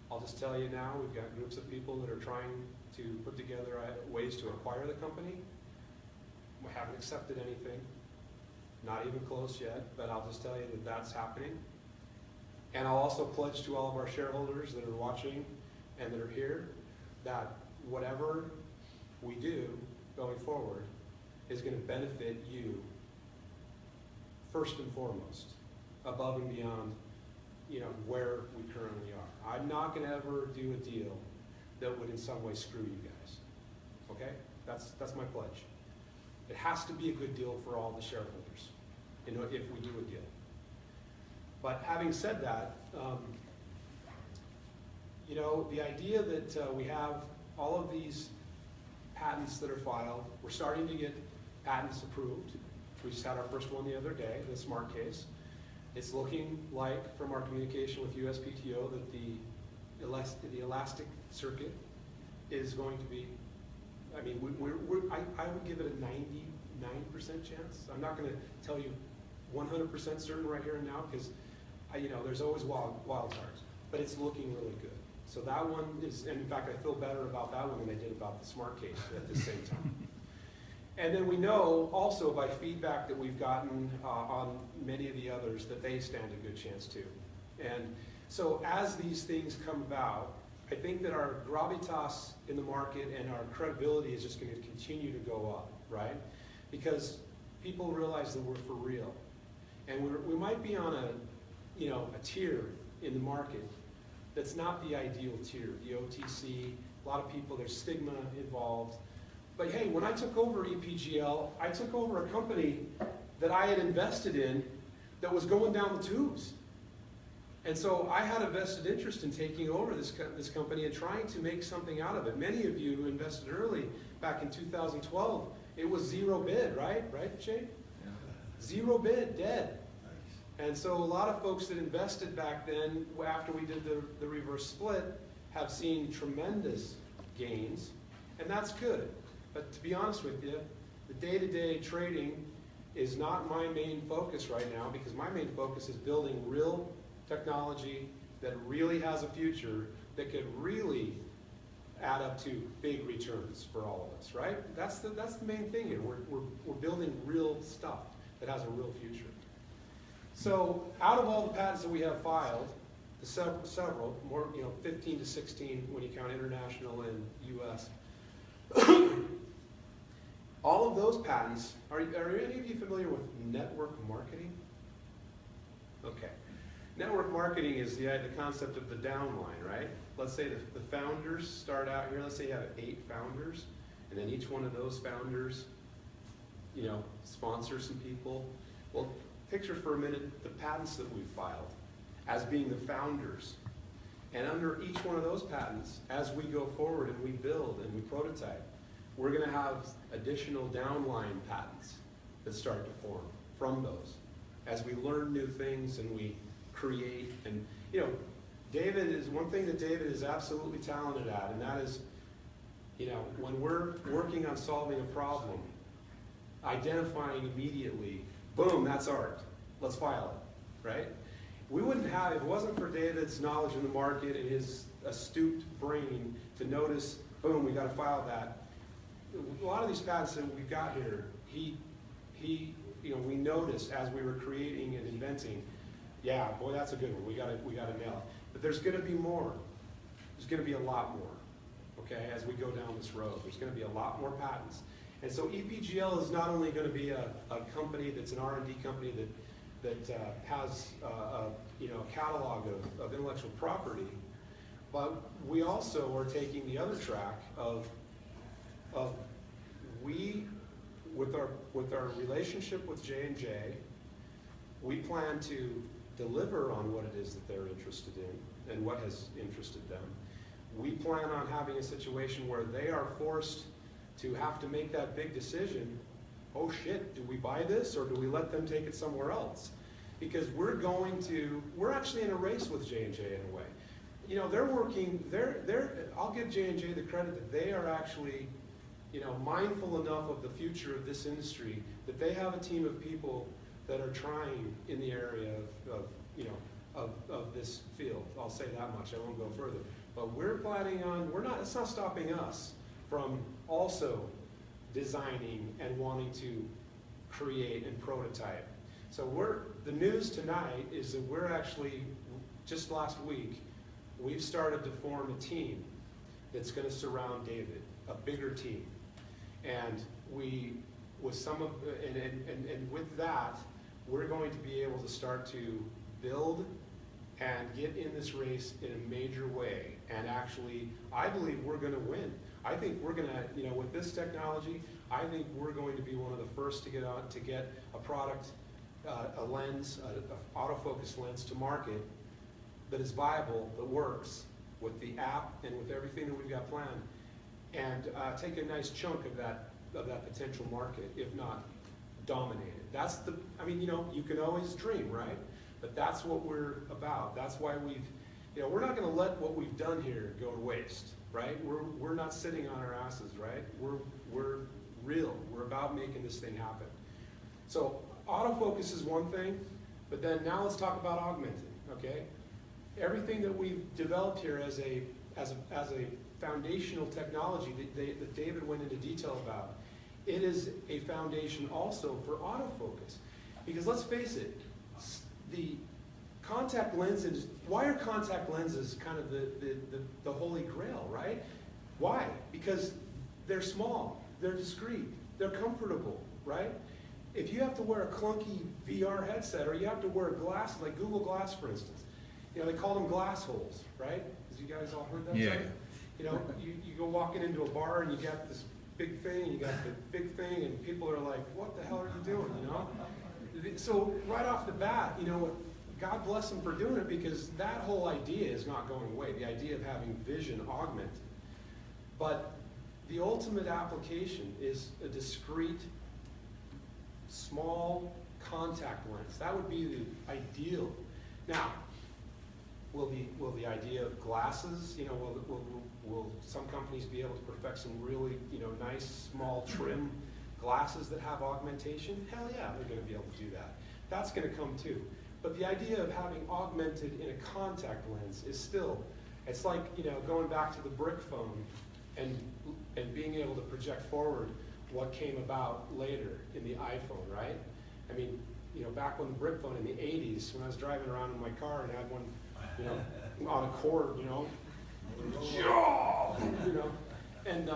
I'll just tell you now, we've got groups of people that are trying to put together ways to acquire the company. We haven't accepted anything, not even close yet, but I'll just tell you that that's happening. And I'll also pledge to all of our shareholders that are watching and that are here that whatever we do going forward is going to benefit you first and foremost, above and beyond, you know, where we currently are. I'm not going to ever do a deal that would in some way screw you guys. Okay? That's my pledge. It has to be a good deal for all the shareholders, you know, if we do a deal. But having said that, you know, the idea that we have all of these patents that are filed, we're starting to get patents approved. We just had our first one the other day, the Smart Case. It's looking like, from our communication with USPTO, that the elastic circuit is going to be, I mean, I would give it a 99% chance. I'm not going to tell you 100% certain right here and now, because you know, there's always wild cards, but it's looking really good. So that one is, and in fact, I feel better about that one than I did about the Smart Case at the same time. And then we know also by feedback that we've gotten on many of the others that they stand a good chance too. And so as these things come about, I think that our gravitas in the market and our credibility is just going to continue to go up, right? Because people realize that we're for real. And we might be on a tier in the market, that's not the ideal tier, the OTC, a lot of people, there's stigma involved. But hey, when I took over Epgl, I took over a company that I had invested in that was going down the tubes. And so I had a vested interest in taking over this company and trying to make something out of it. Many of you who invested early back in 2012, it was zero bid, right? Right, Shane? Yeah. Zero bid, dead. And so a lot of folks that invested back then, after we did the reverse split, have seen tremendous gains, and that's good. But to be honest with you, the day-to-day trading is not my main focus right now, because my main focus is building real technology that really has a future, that could really add up to big returns for all of us, right? That's the main thing here. We're building real stuff that has a real future. So out of all the patents that we have filed, the several, more, 15 to 16 when you count international and US, all of those patents, are any of you familiar with network marketing? Okay. Network marketing is the concept of the downline, right? Let's say the founders start out here, let's say you have 8 founders, and then each one of those founders, sponsors some people. Well, picture for a minute the patents that we've filed as being the founders. And under each one of those patents, as we go forward and we build and we prototype, we're going to have additional downline patents that start to form from those. As we learn new things and we create, and David is, one thing that David is absolutely talented at, and that is, when we're working on solving a problem, identifying immediately, boom, that's art. Let's file it, right? We wouldn't have, if it wasn't for David's knowledge in the market and his astute brain to notice, boom, we got to file that. A lot of these patents that we've got here, we noticed as we were creating and inventing, yeah, boy, that's a good one. We got to nail it. But there's going to be more. There's going to be a lot more. Okay, as we go down this road, there's going to be a lot more patents. And so Epgl is not only going to be a company that's an R&D company that has a catalog of intellectual property, but we also are taking the other track of we, with our relationship with J&J, we plan to deliver on what it is that they're interested in and what has interested them. We plan on having a situation where they are forced to have to make that big decision. Oh shit, do we buy this or do we let them take it somewhere else? Because we're actually in a race with J&J in a way. They're working, I'll give J&J the credit that they are actually, mindful enough of the future of this industry that they have a team of people that are trying in the area of this field. I'll say that much, I won't go further. But we're planning on, it's not stopping us from also designing and wanting to create and prototype. So the news tonight is that we're actually, just last week, we've started to form a team that's going to surround David, a bigger team. And with that, we're going to be able to start to build and get in this race in a major way. And actually, I believe we're going to win. I think we're going to, with this technology, I think we're going to be one of the first to get a product, a lens, an autofocus lens to market that is viable, that works with the app and with everything that we've got planned, and take a nice chunk of that potential market, if not dominate it. That's you can always dream, right? But that's what we're about. That's why we're not going to let what we've done here go to waste, right? We're not sitting on our asses, right? We're real. We're about making this thing happen. So autofocus is one thing, but then now let's talk about augmented, okay? Everything that we've developed here as a foundational technology that David went into detail about, it is a foundation also for autofocus. Because let's face it, the contact lenses, why are contact lenses kind of the holy grail, right? Why? Because they're small, they're discreet, they're comfortable, right? If you have to wear a clunky VR headset or you have to wear glasses, like Google Glass for instance, You know, they call them glass holes, right? Has you guys all heard that Yeah. term? You know, you go walking into a bar and you got this big thing, and you got the big thing, and people are like, what the hell are you doing, you know? So right off the bat, you know, God bless them for doing it, because that whole idea is not going away, the idea of having vision augmented. But the ultimate application is a discrete, small contact lens. That would be the ideal. Now, will the idea of glasses, you know, will some companies be able to perfect some really, you know, nice, small, trim glasses that have augmentation? Hell yeah, they're going to be able to do that. That's going to come too. But the idea of having augmented in a contact lens is still, it's like, you know, going back to the brick phone and being able to project forward what came about later in the iPhone, right? I mean, you know, back when the brick phone in the 80s, when I was driving around in my car and I had one, you know, on a cord, you know, and,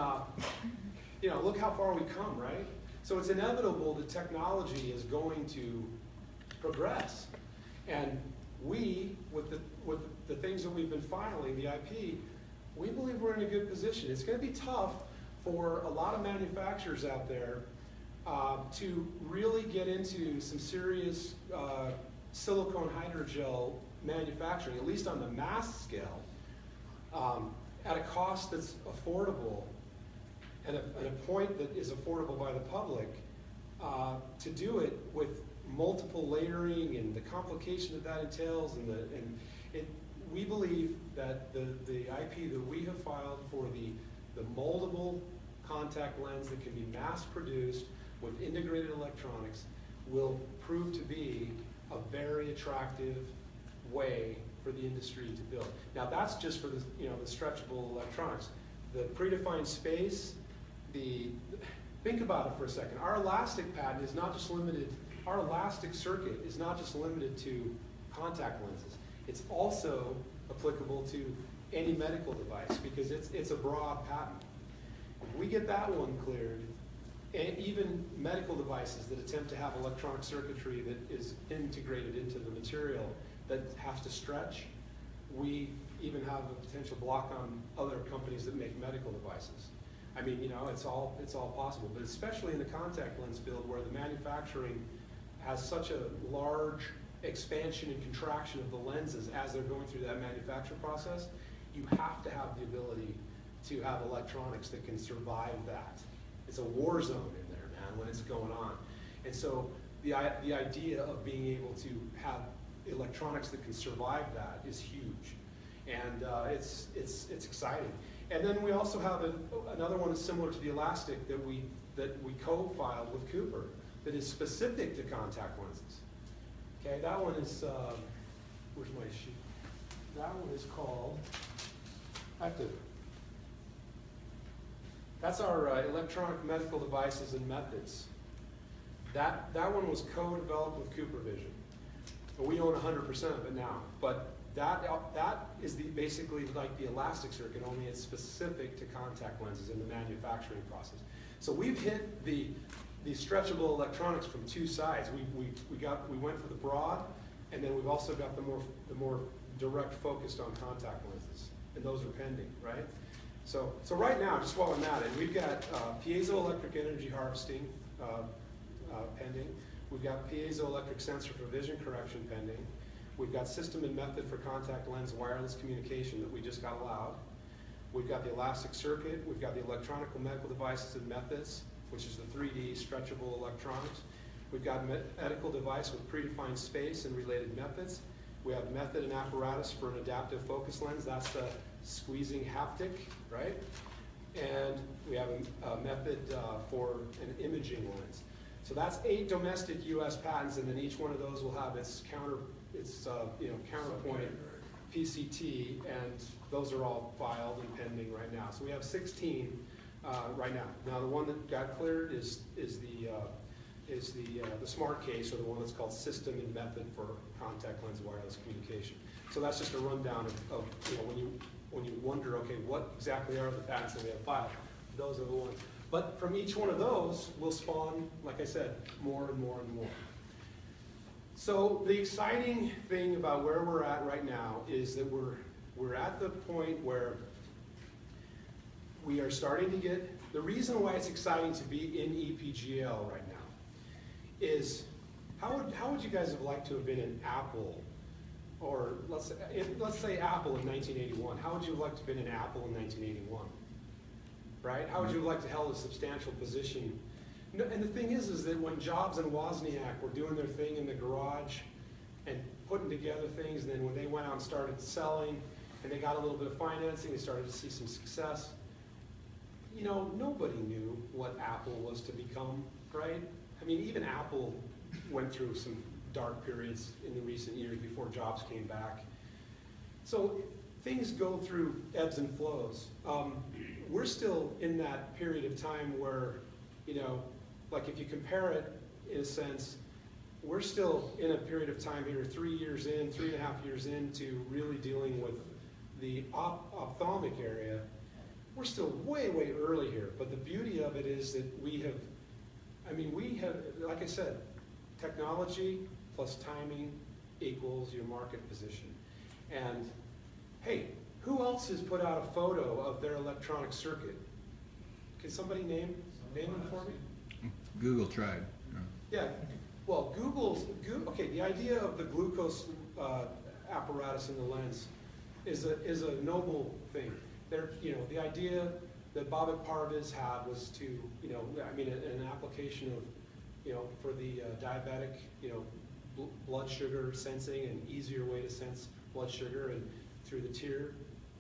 you know, look how far we come, right? So it's inevitable that technology is going to progress. And we, with the things that we've been filing, the IP, we believe we're in a good position. It's going to be tough for a lot of manufacturers out there to really get into some serious silicone hydrogel manufacturing, at least on the mass scale, at a cost that's affordable and a point that is affordable by the public, to do it with multiple layering and the complication that entails, we believe that the IP that we have filed for the moldable contact lens that can be mass produced with integrated electronics will prove to be a very attractive way for the industry to build. Now that's just for the, you know, the stretchable electronics. The predefined space, think about it for a second. Our elastic patent is not just limited, our elastic circuit is not just limited to contact lenses. It's also applicable to any medical device, because it's a broad patent. If we get that one cleared, and even medical devices that attempt to have electronic circuitry that is integrated into the material that has to stretch, we even have a potential block on other companies that make medical devices. I mean, you know, it's all possible, but especially in the contact lens field where the manufacturing has such a large expansion and contraction of the lenses as they're going through that manufacturing process, you have to have the ability to have electronics that can survive that. It's a war zone in there, man, when it's going on. And so the idea of being able to have electronics that can survive that is huge. And it's exciting. And then we also have another one that's similar to the elastic that we co-filed with Cooper that is specific to contact lenses. Okay, that one is, where's my sheet? That one is called, that's our electronic medical devices and methods. That one was co-developed with Cooper Vision. We own 100% of it now, but that is basically like the elastic circuit, only it's specific to contact lenses in the manufacturing process. So we've hit the stretchable electronics from two sides. We went for the broad, and then we've also got the more direct focused on contact lenses, and those are pending, right? So right now, just while I'm at it, we've got piezoelectric energy harvesting pending. We've got piezoelectric sensor for vision correction pending. We've got system and method for contact lens wireless communication that we just got allowed. We've got the elastic circuit. We've got the electronic medical devices and methods, which is the 3D stretchable electronics. We've got medical device with predefined space and related methods. We have method and apparatus for an adaptive focus lens. That's the squeezing haptic, right? And we have a method for an imaging lens. So that's 8 domestic U.S. patents, and then each one of those will have its counterpoint PCT, and those are all filed and pending right now. So we have 16 right now. Now the one that got cleared is the smart case, or the one that's called system and method for contact lens wireless communication. So that's just a rundown of you know, when you wonder, okay, what exactly are the patents that we have filed? Those are the ones. But from each one of those will spawn, like I said, more and more and more. So the exciting thing about where we're at right now is that we're at the point where we are starting to get, the reason why it's exciting to be in EPGL right now is, how would you guys have liked to have been in Apple, or let's say Apple in 1981, how would you have liked to have been in Apple in 1981, right? How would you have liked to have held a substantial position? And the thing is that when Jobs and Wozniak were doing their thing in the garage and putting together things, and then when they went out and started selling, and they got a little bit of financing, they started to see some success, you know, nobody knew what Apple was to become, right? I mean, even Apple went through some dark periods in the recent years before Jobs came back. So things go through ebbs and flows. We're still in that period of time where, you know, like if you compare it in a sense, we're still in a period of time here, 3 years in, 3.5 years into really dealing with the ophthalmic area. We're still way, way early here, but the beauty of it is that we have, like I said, technology plus timing equals your market position. And hey, who else has put out a photo of their electronic circuit? Can somebody name them for me? Google tried. Yeah, well, okay, the idea of the glucose apparatus in the lens is a noble thing. The idea that Babak Parviz had was to, an application of, for the diabetic, blood sugar sensing, an easier way to sense blood sugar and through the tear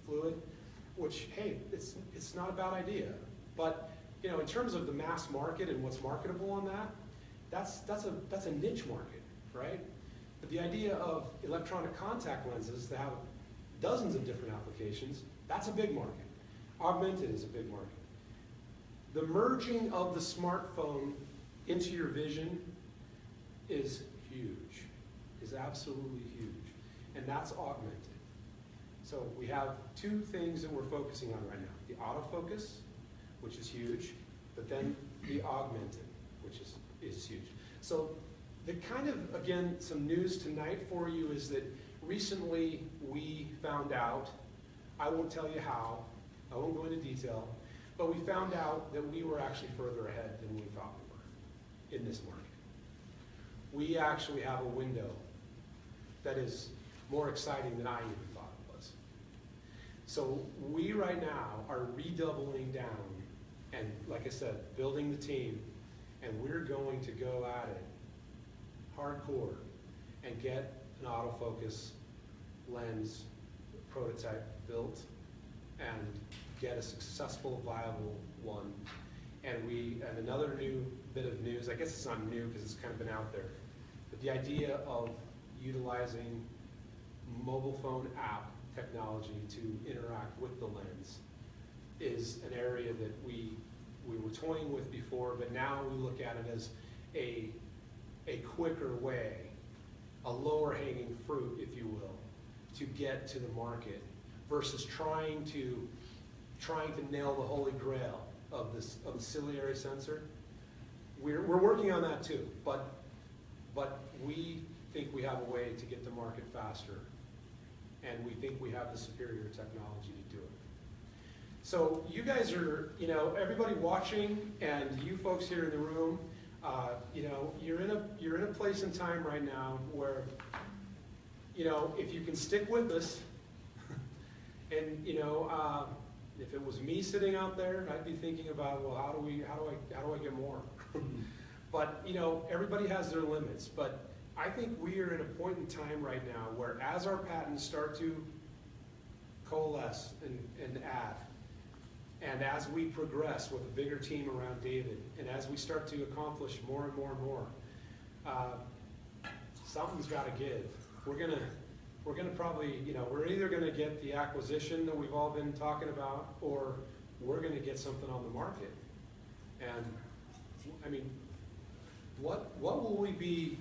fluid, which, hey, it's not a bad idea. But, in terms of the mass market and what's marketable on that, that's a niche market, right? But the idea of electronic contact lenses that have dozens of different applications, that's a big market. Augmented is a big market. The merging of the smartphone into your vision is huge, is absolutely huge, and that's augmented. So we have two things that we're focusing on right now. The autofocus, which is huge, but then the augmented, which is huge. So the kind of, again, some news tonight for you is that recently we found out, I won't tell you how, I won't go into detail, but we found out that we were actually further ahead than we thought we were in this market. We actually have a window that is more exciting than I even thought it was. So we right now are redoubling down and, like I said, building the team, and we're going to go at it hardcore and get an autofocus lens prototype built and get a successful, viable one. And another new bit of news, I guess it's not new because it's kind of been out there, but the idea of utilizing mobile phone app technology to interact with the lens is an area that we were toying with before, but now we look at it as a quicker way, a lower hanging fruit, if you will, to get to the market versus trying to nail the holy grail of the ciliary sensor. We're working on that too, but we think we have a way to get to market faster, and we think we have the superior technology to do it. So you guys are, everybody watching, and you folks here in the room, you're in a place in time right now where, if you can stick with us, and if it was me sitting out there, I'd be thinking about, well, how do I get more? But everybody has their limits. But I think we are at a point in time right now where, as our patents start to coalesce and add, and as we progress with a bigger team around David, and as we start to accomplish more and more and more, something's got to give. We're gonna probably, we're either gonna get the acquisition that we've all been talking about, or we're gonna get something on the market. And I mean, what will we be?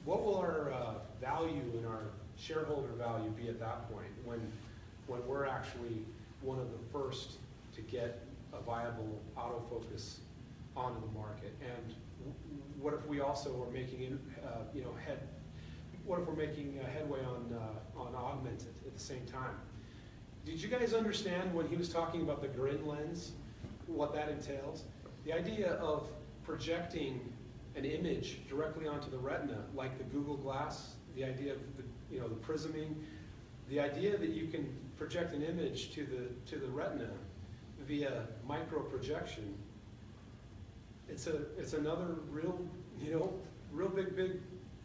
What will our value and our shareholder value be at that point when we're actually one of the first to get a viable autofocus onto the market? And what if we also are making we're making headway on augmented at the same time? Did you guys understand when he was talking about the grid lens, what that entails? The idea of projecting an image directly onto the retina, like the Google Glass, the idea of the prisming, the idea that you can project an image to the retina via micro projection. It's another real big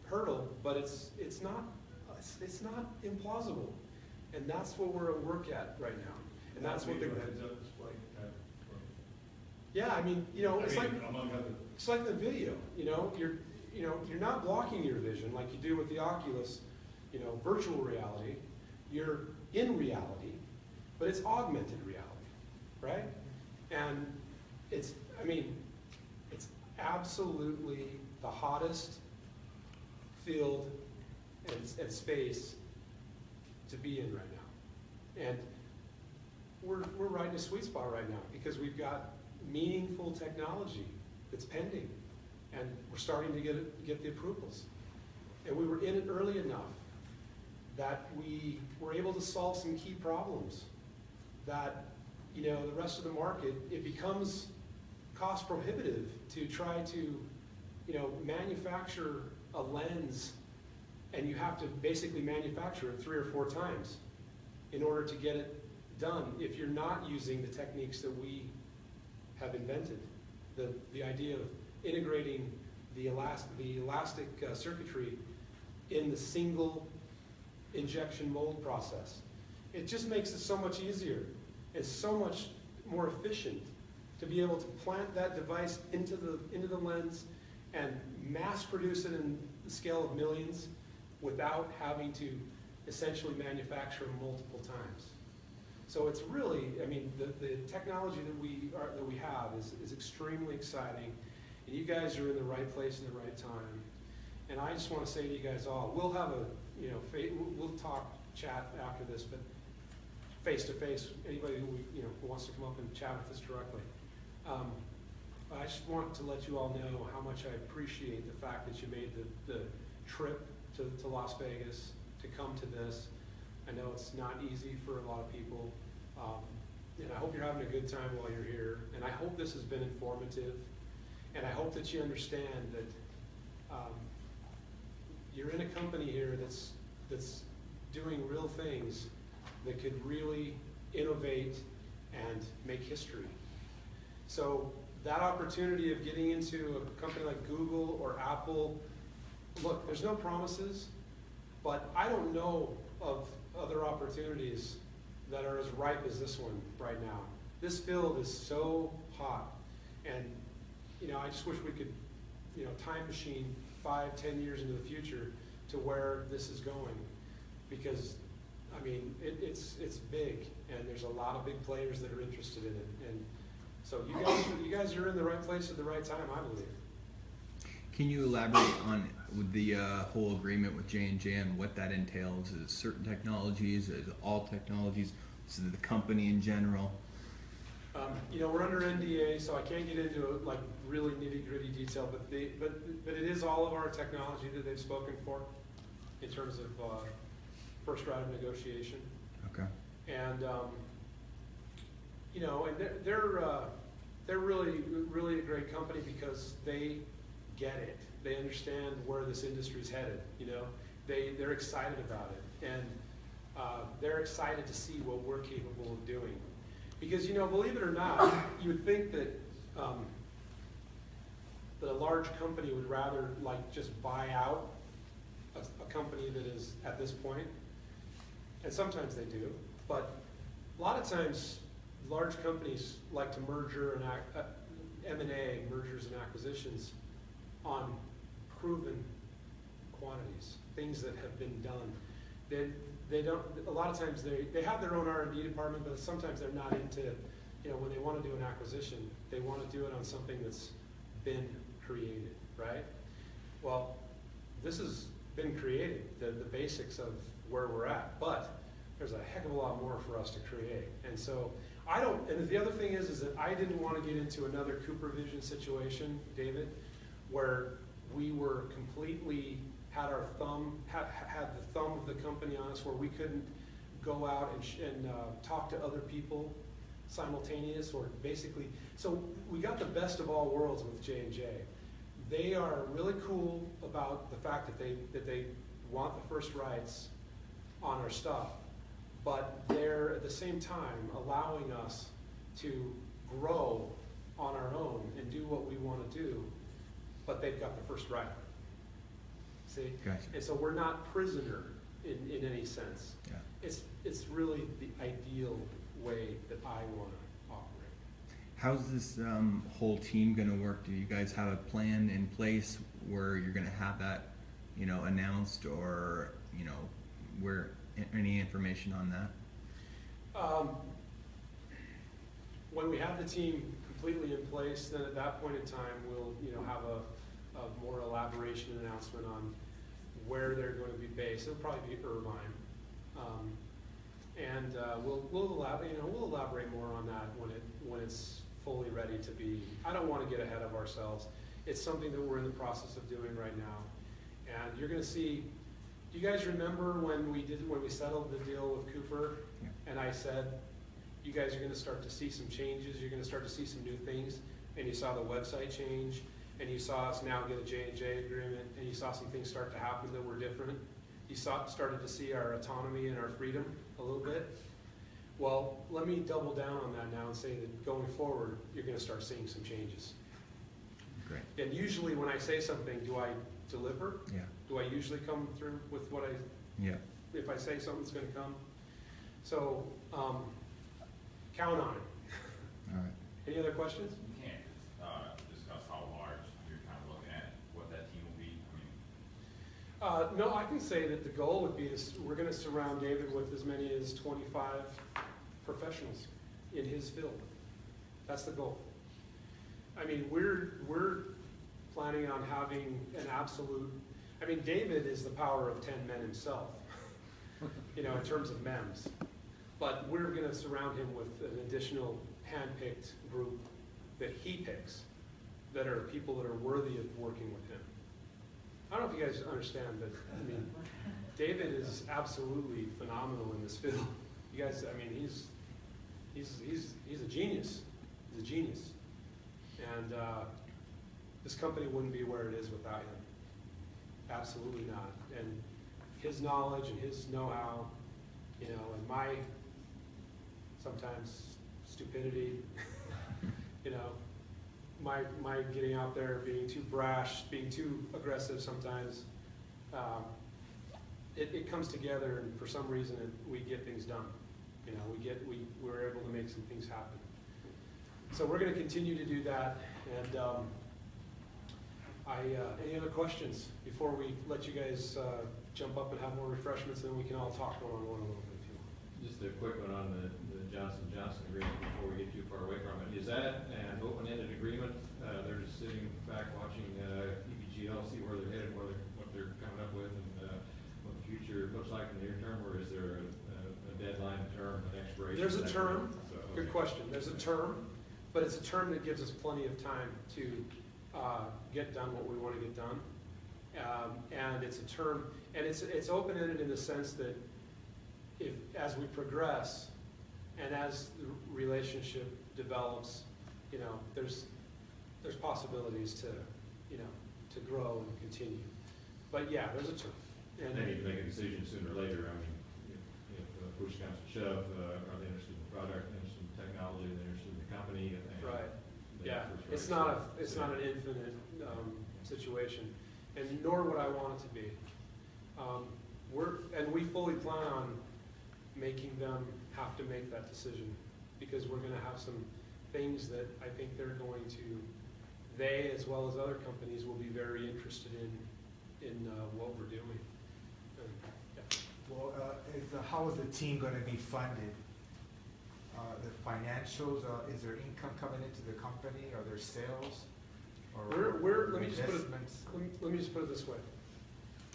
hurdle, but it's not implausible, and that's what we're at work at right now, and that's what the heads-up display. yeah, I mean, it's like among other. it's like the video. You're not blocking your vision like you do with the Oculus, virtual reality. You're in reality, but it's augmented reality, right? And it's absolutely the hottest field and space to be in right now. And we're right in a sweet spot right now because we've got meaningful technology that's pending, and we're starting to get the approvals. And we were in it early enough that we were able to solve some key problems that, the rest of the market, it becomes cost prohibitive to try to, manufacture a lens, and you have to basically manufacture it 3 or 4 times in order to get it done if you're not using the techniques that we have invented. The idea of integrating the elastic circuitry in the single injection mold process. It just makes it so much easier. It's so much more efficient to be able to plant that device into the lens and mass produce it in the scale of millions without having to essentially manufacture them multiple times. So it's really, the technology that we have is extremely exciting, and you guys are in the right place in the right time. And I just want to say to you guys all, we'll have we'll chat after this, but face to face, anybody who wants to come up and chat with us directly. I just want to let you all know how much I appreciate the fact that you made the trip to Las Vegas to come to this. I know it's not easy for a lot of people, and I hope you're having a good time while you're here, and I hope this has been informative, and I hope that you understand that you're in a company here that's doing real things that could really innovate and make history. So that opportunity of getting into a company like Google or Apple, look, there's no promises, but I don't know of other opportunities that are as ripe as this one right now. This field is so hot, and I just wish we could, time machine 5-10 years into the future to where this is going, because it's big, and there's a lot of big players that are interested in it, and so you guys are in the right place at the right time, I believe. Can you elaborate on the whole agreement with J&J and what that entails? Is it certain technologies? Is it all technologies? Is it the company in general? We're under NDA, so I can't get into like really nitty-gritty detail, but it is all of our technology that they've spoken for in terms of first round of negotiation. Okay. And and they're really a great company because they get it. They understand where this industry's headed. They're excited about it, and they're excited to see what we're capable of doing. Because believe it or not, you would think that that a large company would rather just buy out a company that is at this point, and sometimes they do. But a lot of times, large companies like to merger and M&A, mergers and acquisitions, on proven quantities, things that have been done. They don't. A lot of times they have their own R&D department, but sometimes they're not into. When they want to do an acquisition, they want to do it on something that's been created, right? Well, this has been created, the basics of where we're at, but there's a heck of a lot more for us to create. And so and the other thing is that I didn't want to get into another CooperVision situation, David, where we were completely had our thumb, had the thumb of the company on us where we couldn't go out and talk to other people simultaneous, or basically, so we got the best of all worlds with J&J. They are really cool about the fact that they want the first rights on our stuff, but they're at the same time allowing us to grow on our own and do what we want to do, but they've got the first right. See? Gotcha. And so we're not prisoner in any sense. Yeah. It's really the ideal way that I want to operate. How's this whole team going to work? Do you guys have a plan in place where you're going to have that, announced, or where any information on that? When we have the team completely in place, then at that point in time, we'll have a more elaboration announcement on where they're going to be based. It'll probably be Irvine, and we'll elaborate more on that when it's fully ready to be. I don't want to get ahead of ourselves. It's something that we're in the process of doing right now, and you're going to see. Do you guys remember when we settled the deal with Cooper? Yeah. And I said, you guys are going to start to see some changes. You're going to start to see some new things, and you saw the website change, and you saw us now get a J&J agreement, and you saw some things start to happen that were different. You started to see our autonomy and our freedom a little bit. Well, let me double down on that now and say that going forward, you're going to start seeing some changes. Great. And usually when I say something, do I deliver? Yeah. Do I usually come through with what Yeah. if I say something's going to come? So count on it. All right. Any other questions? You can't discuss how large you're kind of looking at, what that team will be. No, I can say that the goal would be is we're going to surround David with as many as 25 professionals in his field. That's the goal. I mean, we're planning on having an absolute. I mean, David is the power of 10 men himself, in terms of MEMS. But we're going to surround him with an additional hand-picked group that he picks, that are people that are worthy of working with him. I don't know if you guys understand, but I mean, David is absolutely phenomenal in this field. You guys, I mean, he's a genius. He's a genius, and this company wouldn't be where it is without him. Absolutely not. And his knowledge and his know-how, and my sometimes stupidity, my getting out there, being too brash, being too aggressive sometimes, it comes together, and for some reason we get things done. We're able to make some things happen. So we're going to continue to do that. And any other questions before we let you guys jump up and have more refreshments, and then we can all talk one-on-one a little bit if you want. Just a quick one on the Johnson & Johnson agreement before we get too far away from it. Is that an open-ended agreement? They're just sitting back watching Epgl, see where they're headed, what they're coming up with, and what the future looks like in the near term, or is there a deadline term, an expiration? There's a term. So, Good question. There's a term, but it's a term that gives us plenty of time to get done what we want to get done. And it's a term, and it's open-ended in the sense that as we progress and as the relationship develops, there's possibilities to grow and continue. But yeah, there's a term. And they need to make a decision sooner or later. I mean, if push comes to shove, are they interested in the product, interested in the technology, are they interested in the company? Right. Yeah, it's not an infinite situation, and nor would I want it to be. We fully plan on making them have to make that decision, because we're going to have some things that I think they as well as other companies will be very interested in what we're doing. Yeah. Well, how is the team going to be funded? The financials, is there income coming into the company? Are there sales? Or let me just put it this way.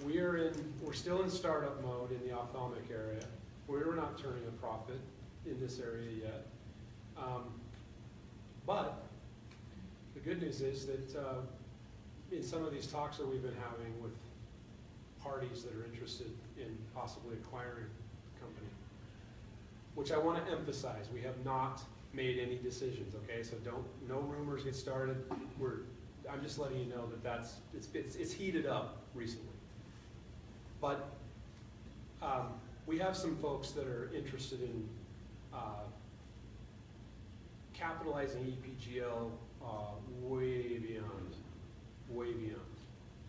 We're still in startup mode in the ophthalmic area. We're not turning a profit in this area yet. But the good news is that in some of these talks that we've been having with parties that are interested in possibly acquiring the company. Which I want to emphasize, we have not made any decisions, okay? So no rumors get started. I'm just letting you know that it's heated up recently. But we have some folks that are interested in capitalizing EPGL way beyond.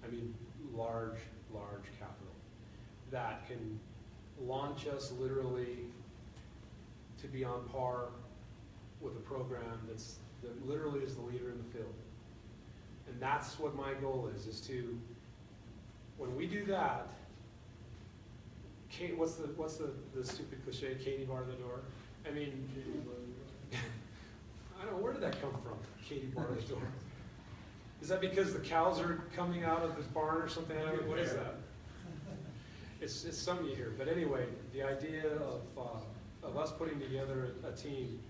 I mean, large capital that can launch us literally to be on par with a program that literally is the leader in the field. And that's what my goal is to, when we do that, Kate, what's the stupid cliche, Katie bar the door? I mean, I don't know, where did that come from, Katie bar the door? Is that because the cows are coming out of this barn or something? What is that? It's something you hear. But anyway, the idea of us putting together a team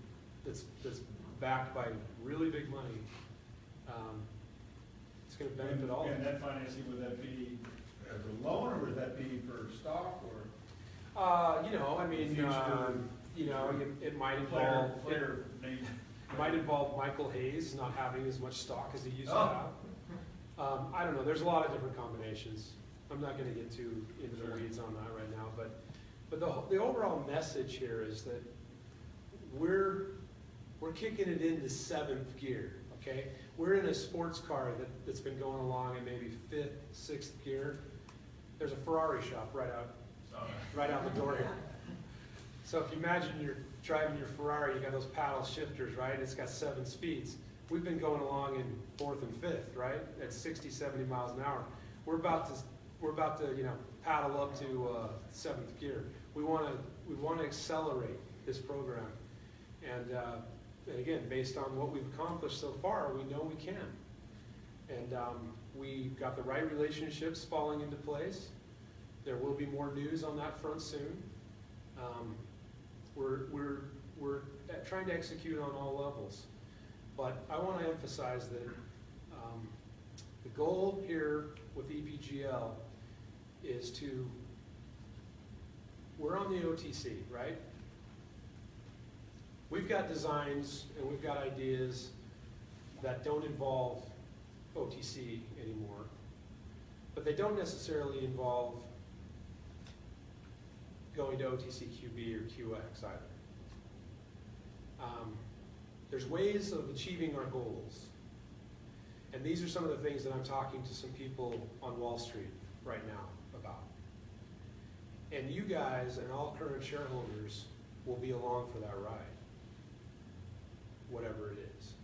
that's backed by really big money, it's going to benefit all of us. And that financing, would that be as a loan, or would that be for stock, or? It might involve it might involve Michael Hayes not having as much stock as he used to have. I don't know. There's a lot of different combinations. I'm not going to get too into the weeds on that right now, but the overall message here is that we're kicking it into 7th gear. Okay, we're in a sports car that's been going along in maybe 5th, 6th gear. There's a Ferrari shop right out the door here. So if you imagine you're driving your Ferrari, you got those paddle shifters, right? It's got 7 speeds. We've been going along in 4th and 5th, right? At 60, 70 miles an hour. We're about to paddle up to 7th gear. We want to accelerate this program, and again, based on what we've accomplished so far, we know we can. And we got the right relationships falling into place. There will be more news on that front soon. We're trying to execute on all levels, but I want to emphasize that the goal here with EPGL is we're on the OTC, right? We've got designs and we've got ideas that don't involve OTC anymore, but they don't necessarily involve going to OTC QB or QX either. There's ways of achieving our goals, and these are some of the things that I'm talking to some people on Wall Street right now about. And you guys and all current shareholders will be along for that ride, whatever it is.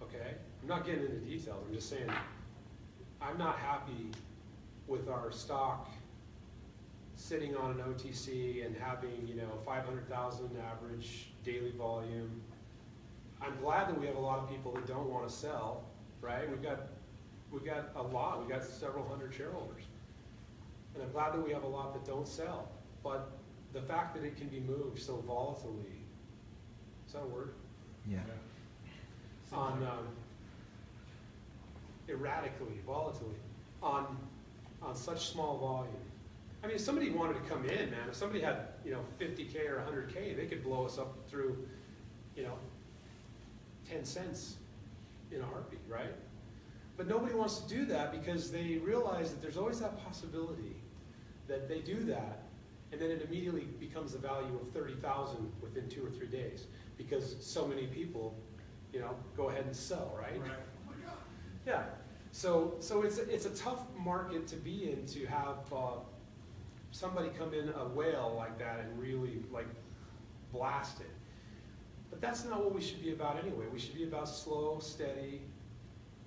Okay? I'm not getting into details. I'm just saying I'm not happy with our stock sitting on an OTC and having 500,000 average daily volume. I'm glad that we have a lot of people that don't want to sell, right? We've got a lot. We've got several hundred shareholders. And I'm glad that we have a lot that don't sell. But the fact that it can be moved so volatilely, is that a word? Yeah. Erratically, volatilely, on such small volume. I mean, if somebody wanted to come in, man, if somebody had 50K or 100K, they could blow us up through 10 cents in a heartbeat, right? But nobody wants to do that because they realize that there's always that possibility that they do that, and then it immediately becomes the value of 30,000 within 2 or 3 days because so many people, go ahead and sell, right? Right. Oh my God. Yeah. So it's a tough market to be in, to have somebody come in, a whale like that, and really blast it. But that's not what we should be about anyway. We should be about slow, steady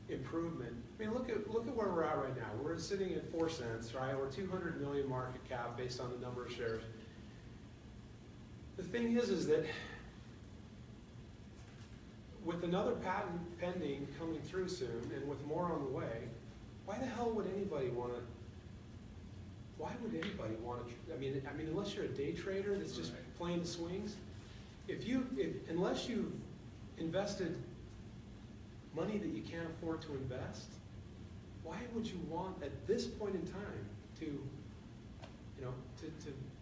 improvement. I mean, look at where we're at right now. We're sitting at 4 cents, right? We're 200 million market cap based on the number of shares. The thing is that with another patent pending coming through soon, and with more on the way, why the hell would anybody want to? Why would anybody want to? I mean, unless you're a day trader that's just playing the swings. Unless you've invested money that you can't afford to invest, why would you want at this point in time to, you know,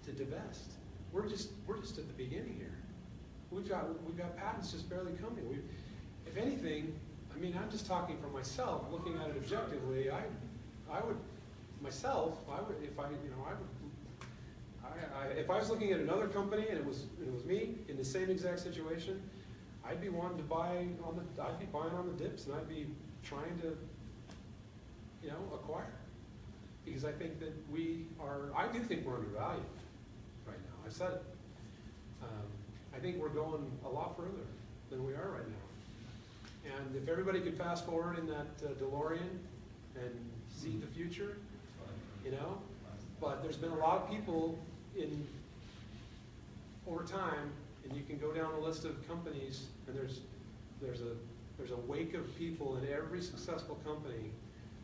to divest. We're just at the beginning here. We've got patents just barely coming. If anything, I mean, I'm just talking for myself, looking at it objectively, I would, if I was looking at another company and it was me in the same exact situation, I'd be wanting to buy I'd be buying on the dips, and I'd be trying to, you know, acquire. Because I think that I do think we're undervalued right now. I've said it. I think we're going a lot further than we are right now. And if everybody could fast forward in that DeLorean and see the future, you know, but there's been a lot of people over time, and you can go down the list of companies, and there's a wake of people in every successful company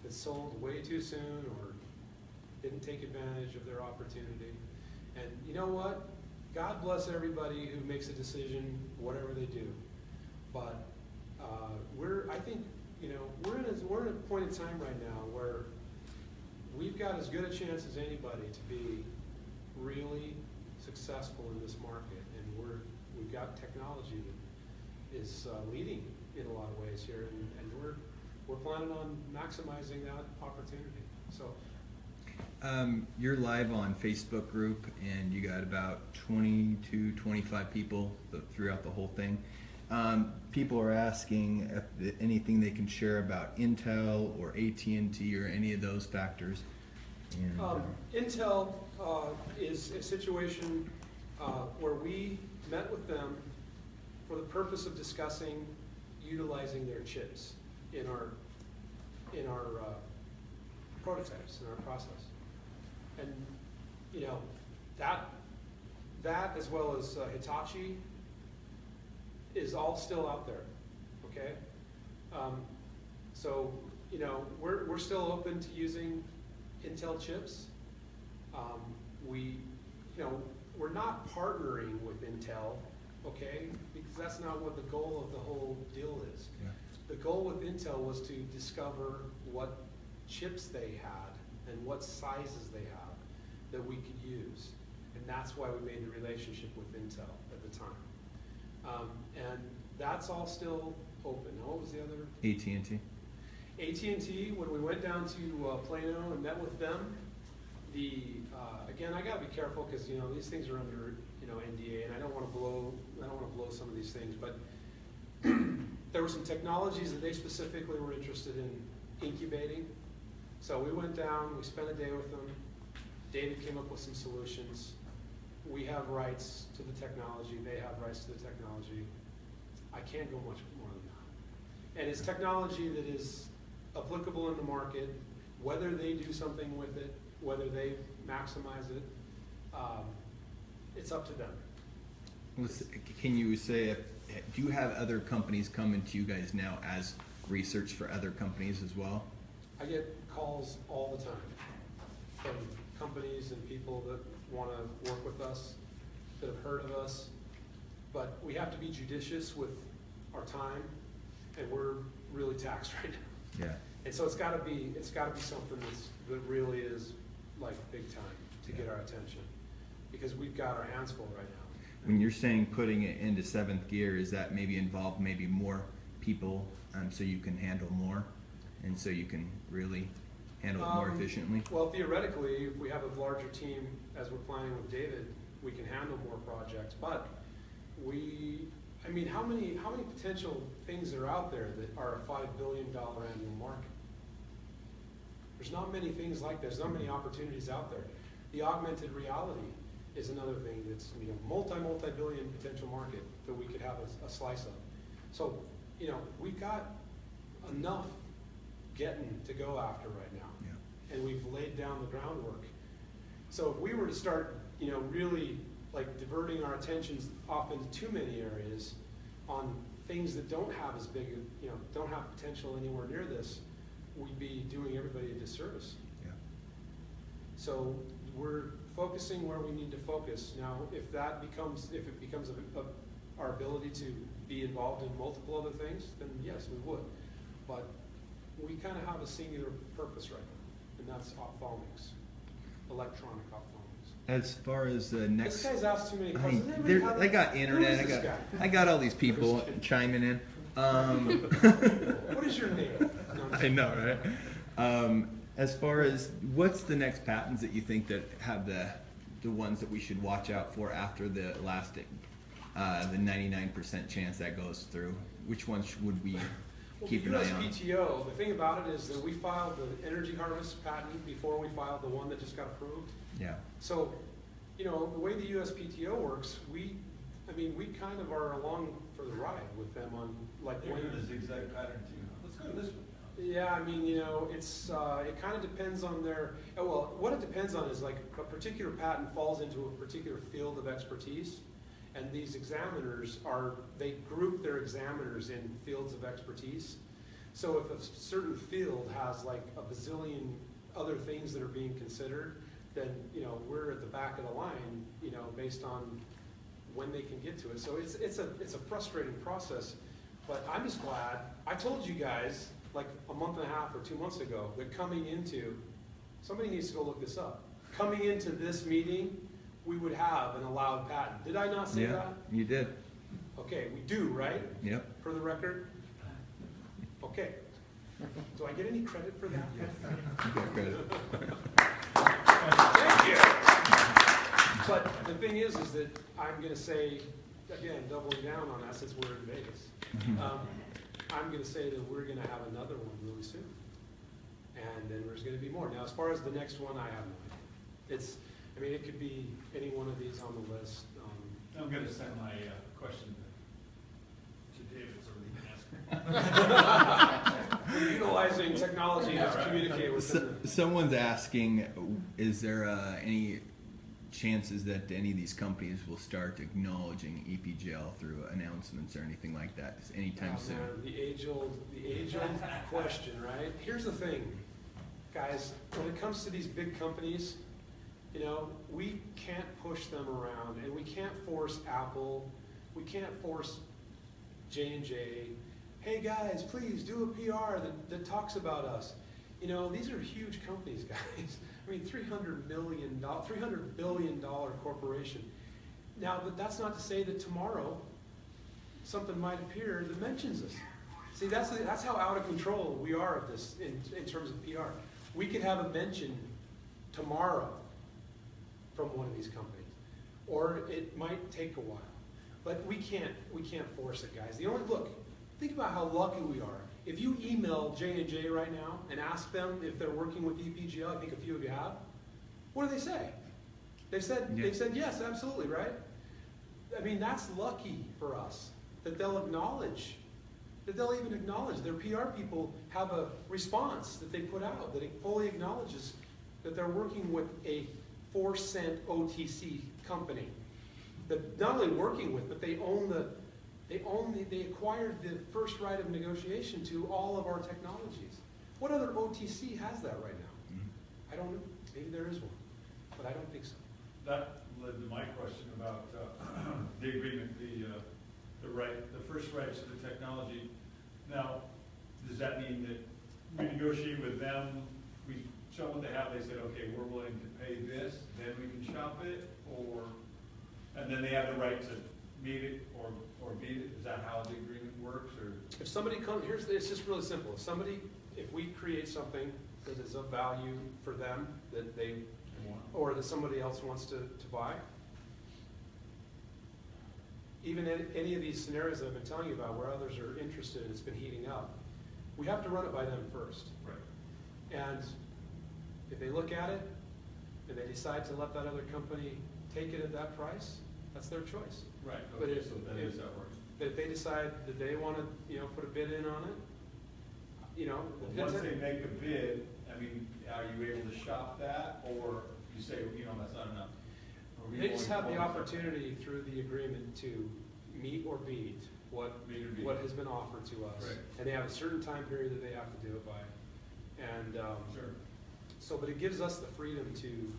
that sold way too soon or didn't take advantage of their opportunity. And you know what? God bless everybody who makes a decision, whatever they do. But I think, you know, we're in a point in time right now where we've got as good a chance as anybody to be really successful in this market, and we've got technology that is leading in a lot of ways here, and we're planning on maximizing that opportunity. So. You're live on Facebook group, and you got about 20 to 25 people throughout the whole thing. People are asking if anything they can share about Intel or AT&T or any of those factors. And, Intel is a situation where we met with them for the purpose of discussing utilizing their chips in our prototypes, in our process. And, you know, that as well as Hitachi is all still out there, okay? So, you know, we're still open to using Intel chips. We're not partnering with Intel, okay? Because that's not what the goal of the whole deal is. yeah. The goal with Intel was to discover what chips they had and what sizes they have that we could use. And that's why we made the relationship with Intel at the time. And that's all still open. Now, what was the other? AT&T. AT&T, when we went down to Plano and met with them, again, I gotta be careful because, you know, these things are under, you know, NDA, and I don't want to blow some of these things, but there were some technologies that they specifically were interested in incubating. So we went down, we spent a day with them. David came up with some solutions. We have rights to the technology. They have rights to the technology. I can't go much more than that. And it's technology that is applicable in the market, whether they do something with it, whether they maximize it, it's up to them. Can you say, do you have other companies coming to you guys now as research for other companies as well? I get calls all the time from companies and people that want to work with us, that have heard of us, but we have to be judicious with our time, and we're really taxed right now. Yeah. And so it's got to be something that really is like big time to get our attention, because we've got our hands full right now. When you're saying putting it into seventh gear, is that maybe involve maybe more people, so you can handle more, and so you can really handle it more efficiently? Well, theoretically, if we have a larger team, as we're planning with David, we can handle more projects. But how many potential things are out there that are a $5 billion annual market? There's not many things like that. There's not many opportunities out there. The augmented reality is another thing that's, you know, multi-billion potential market that we could have a slice of. So, you know, we've got enough getting to go after right now. Yeah. And we've laid down the groundwork. So if we were to start, you know, really like diverting our attentions off into too many areas on things that don't have as big, you know, don't have potential anywhere near this, we'd be doing everybody a disservice. Yeah. So we're focusing where we need to focus. Now, if it becomes our ability to be involved in multiple other things, then yes, we would. But we kind of have a singular purpose right now, and that's ophthalmics. electronic ophthalmos. As far as the next, This guy's asked too many I questions. mean, Anybody there, have- I got Who internet. is I this got, guy? I got all these people chiming in. What is your name? No, I'm I know, right? As far as what's the next patents that you think that have the ones that we should watch out for after the last, the 99% chance that goes through? Which ones would we Well, keep the an eye on? USPTO, the thing about it is that we filed the energy harvest patent before we filed the one that just got approved. Yeah. So, you know, the way the USPTO works, we kind of are along for the ride with them on, like, They're when. doing a zigzag pattern too. Let's go this way. Yeah, I mean, you know, it's, it kind of depends on their, well, what it depends on is like a particular patent falls into a particular field of expertise. And these examiners they group their examiners in fields of expertise. So if a certain field has like a bazillion other things that are being considered, then, you know, we're at the back of the line, you know, based on when they can get to it. So it's a frustrating process, but I'm just glad, I told you guys like a month and a half or 2 months ago that coming into, somebody needs to go look this up. Coming into this meeting, we would have an allowed patent. Did I not say Yeah, that? you did. Okay, we do, right? Yep. For the record? Okay. Do I get any credit for that? You got credit. Thank you. But the thing is that I'm gonna say, again, doubling down on that since we're in Vegas. I'm gonna say that we're gonna have another one really soon. And then there's gonna be more. Now, as far as the next one, I have no idea. It could be any one of these on the list. I'm gonna send my question to David so he can ask me. We're utilizing technology to communicate with them. Someone's asking, is there any chances that any of these companies will start acknowledging EPGL through announcements or anything like that anytime soon? Man, the age-old question, right? Here's the thing, guys, when it comes to these big companies, you know, we can't push them around, and we can't force Apple, we can't force J&J, hey guys, please do a PR that talks about us. You know, these are huge companies, guys. I mean, $300 billion corporation. Now, but that's not to say that tomorrow something might appear that mentions us. See, that's how out of control we are of this in terms of PR. We could have a mention tomorrow from one of these companies, or it might take a while. But we can't force it, guys. Think about how lucky we are. If you email J&J right now and ask them if they're working with EPGL, I think a few of you have, what do they say? They've said yes, absolutely, right? I mean, that's lucky for us, that they'll acknowledge, that they'll even acknowledge. Their PR people have a response that they put out that it fully acknowledges that they're working with a 4-cent OTC company. That not only working with, but they acquired the first right of negotiation to all of our technologies. What other OTC has that right now? I don't know. Maybe there is one, but I don't think so. That led to my question about the agreement, the first rights to the technology. Now, does that mean that we negotiate with them, we show them what they have, they said, okay, we're willing to pay this, then we can shop it, and then they have the right to meet it or beat it? Is that how the agreement works, or? If somebody comes, it's just really simple. If we create something that is of value for them, that they, or that somebody else wants to buy, even in any of these scenarios that I've been telling you about where others are interested and it's been heating up, we have to run it by them first. Right. And if they look at it and they decide to let that other company take it at that price, that's their choice. Right, But okay, if- so that is how it works. If they decide that they want to, put a bid in on it, Once they make a bid, I mean, are you able to shop that, or you say, that's not enough? Or we they just only have the want- opportunity through the agreement to meet or beat what has been offered to us. Right. And they have a certain time period that they have to do it by. And Sure. so, but it gives us the freedom to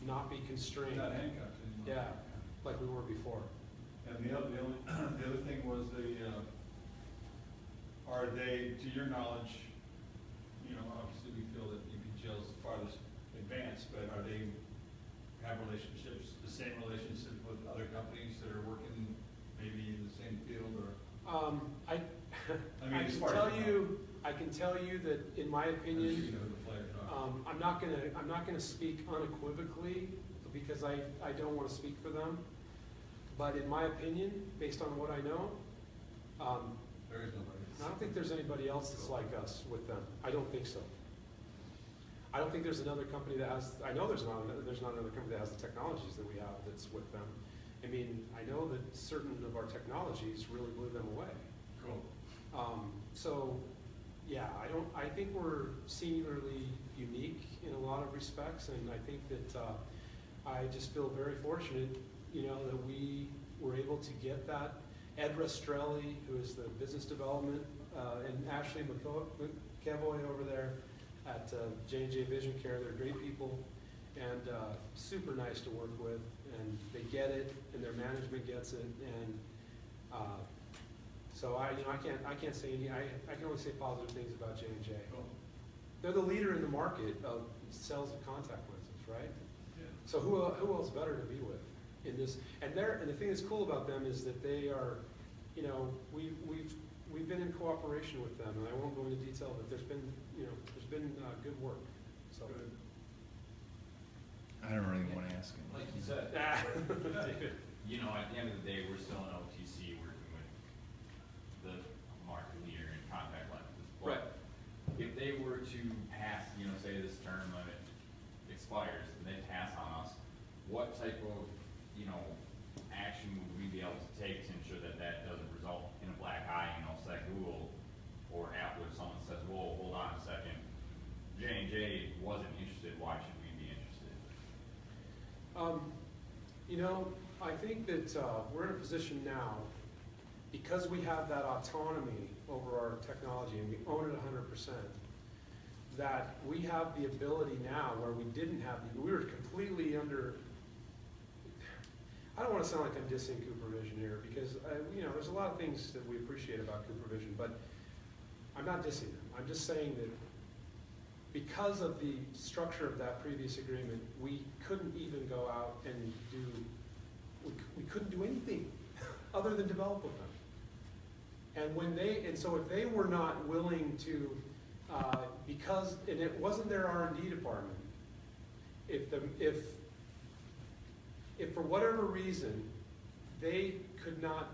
not be constrained. Not handcuffed anymore. Yeah, like we were before. And the other thing was are they, to your knowledge, obviously we feel that EPGL is the farthest advanced, but are they, have relationships, the same relationships with other companies that are working maybe in the same field, or? I mean, I as can far as tell you I can tell you that in my You opinion, know, the flag talk. I'm not gonna speak unequivocally because I don't wanna speak for them. But in my opinion, based on what I know, There is nobody. I don't think there's anybody else that's like us with them. I don't think so. I don't think there's another company that has, I know there's not another company that has the technologies that we have that's with them. I mean, I know that certain of our technologies really blew them away. Cool. So, yeah, I think we're singularly unique in a lot of respects, and I think that, I just feel very fortunate, you know, that we were able to get that. Ed Restrelli, who is the business development, and Ashley McEvoy over there at J&J Vision Care, they're great people, and super nice to work with, and they get it, and their management gets it, and so I can't say any, I can only say positive things about J&J. Cool. They're the leader in the market of sales of contact lenses, right? Yeah. So who else better to be with in this? And the thing that's cool about them is that they are, you know, we've been in cooperation with them, and I won't go into detail, but there's been good work. So. Good. I don't really want to ask him. Like you said, you know, at the end of the day, we're still an OTC working with the market leader in contact lenses. But Right. if they were to pass, you know, say this term limit expires and they pass on us, what type of, you know, action would we be able to take to ensure that that doesn't result in a black eye, you know, say Google or Apple, if someone says, whoa, hold on a second, J&J wasn't interested, why should we be interested? You know, I think that we're in a position now, because we have that autonomy over our technology and we own it 100%, that we have the ability now where we didn't have, we were completely under, I don't want to sound like I'm dissing Cooper Vision here, because, you know, there's a lot of things that we appreciate about Cooper Vision, but I'm not dissing them. I'm just saying that because of the structure of that previous agreement, we couldn't even go out and we couldn't do anything other than develop with them. And so if they were not willing to, and it wasn't their R&D department, if for whatever reason they could not,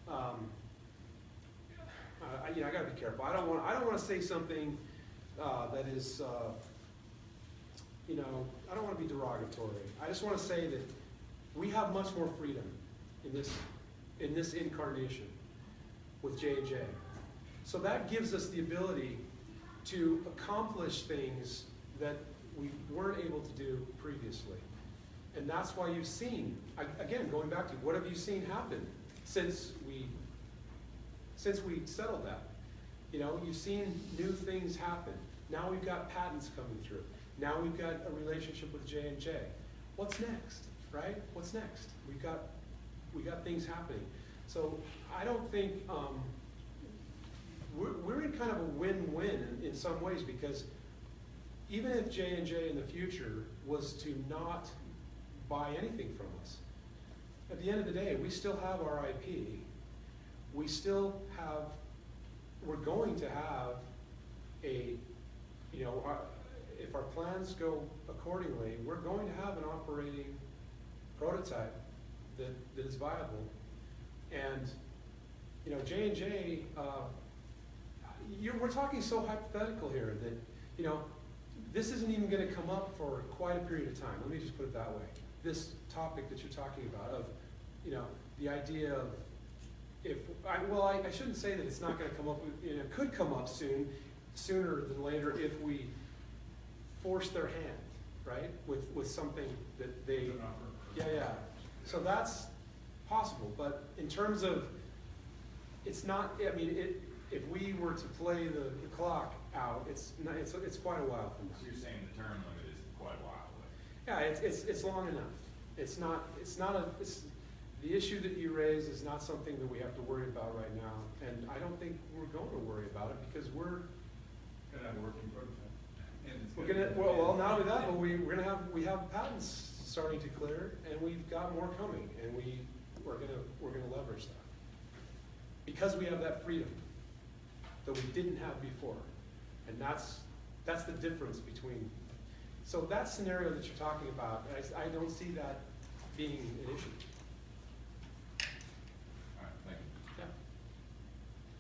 I gotta be careful. I don't want to say something that is, you know, I don't want to be derogatory. I just want to say that we have much more freedom in this incarnation with J&J. So that gives us the ability to accomplish things that we weren't able to do previously. And that's why you've seen, again, going back to what have you seen happen since we settled that? You know, you've seen new things happen. Now we've got patents coming through. Now we've got a relationship with J&J. What's next, right? What's next? We got things happening. So I don't think, we're in kind of a win-win in some ways, because even if J&J in the future was to not buy anything from us, at the end of the day, we still have our IP. We still have, we're going to have a, you know, if our plans go accordingly, we're going to have an operating prototype that is viable. And, you know, J&J, we're talking so hypothetical here that, you know, this isn't even going to come up for quite a period of time. Let me just put it that way. This topic that you're talking about of, you know, the idea of, I shouldn't say that it's not going to come up, you know, it could come up sooner than later if we force their hand, right, with something that they, yeah. So that's possible, but in terms of, it's not, I mean, if we were to play the clock out, it's quite a while from now. So you're saying the term limit is quite a while away? Yeah, it's long enough. The issue that you raise is not something that we have to worry about right now, and I don't think we're going to worry about it because we're Gonna have a working prototype, and it's well, not only that, but we have patents starting to clear, and we've got more coming, and we're gonna leverage that. Because we have that freedom that we didn't have before. And that's the difference between, so that scenario that you're talking about, I don't see that being an issue. All right, thank you. Yeah.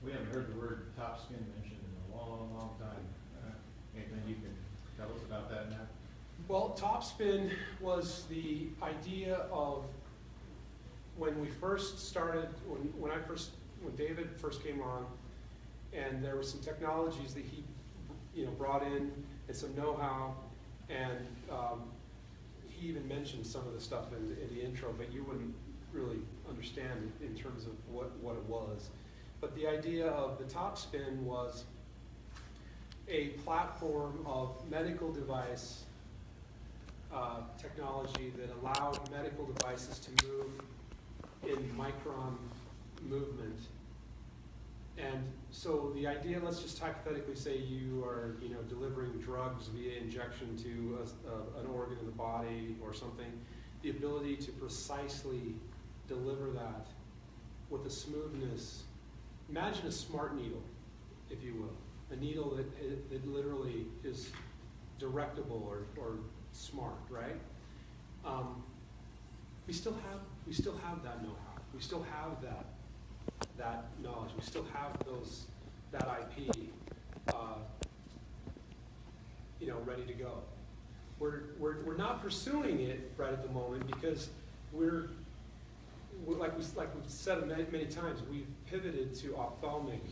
We haven't heard the word top spin mentioned in a long, long time. Anything you can tell us about that now? Well, topspin was the idea of when we first started, when David first came on, and there were some technologies that he, brought in and some know-how, and he even mentioned some of the stuff in the intro, but you wouldn't really understand in terms of what it was. But the idea of the topspin was a platform of medical device technology that allowed medical devices to move in micron movement. And so the idea, let's just hypothetically say you are, delivering drugs via injection to an organ in the body or something, the ability to precisely deliver that with a smoothness. Imagine a smart needle, if you will. A needle that literally is directable or smart, right? We still have that know-how. We still have that knowledge. We still have that IP, ready to go. We're not pursuing it right at the moment because we're like we've said many times, we've pivoted to ophthalmic,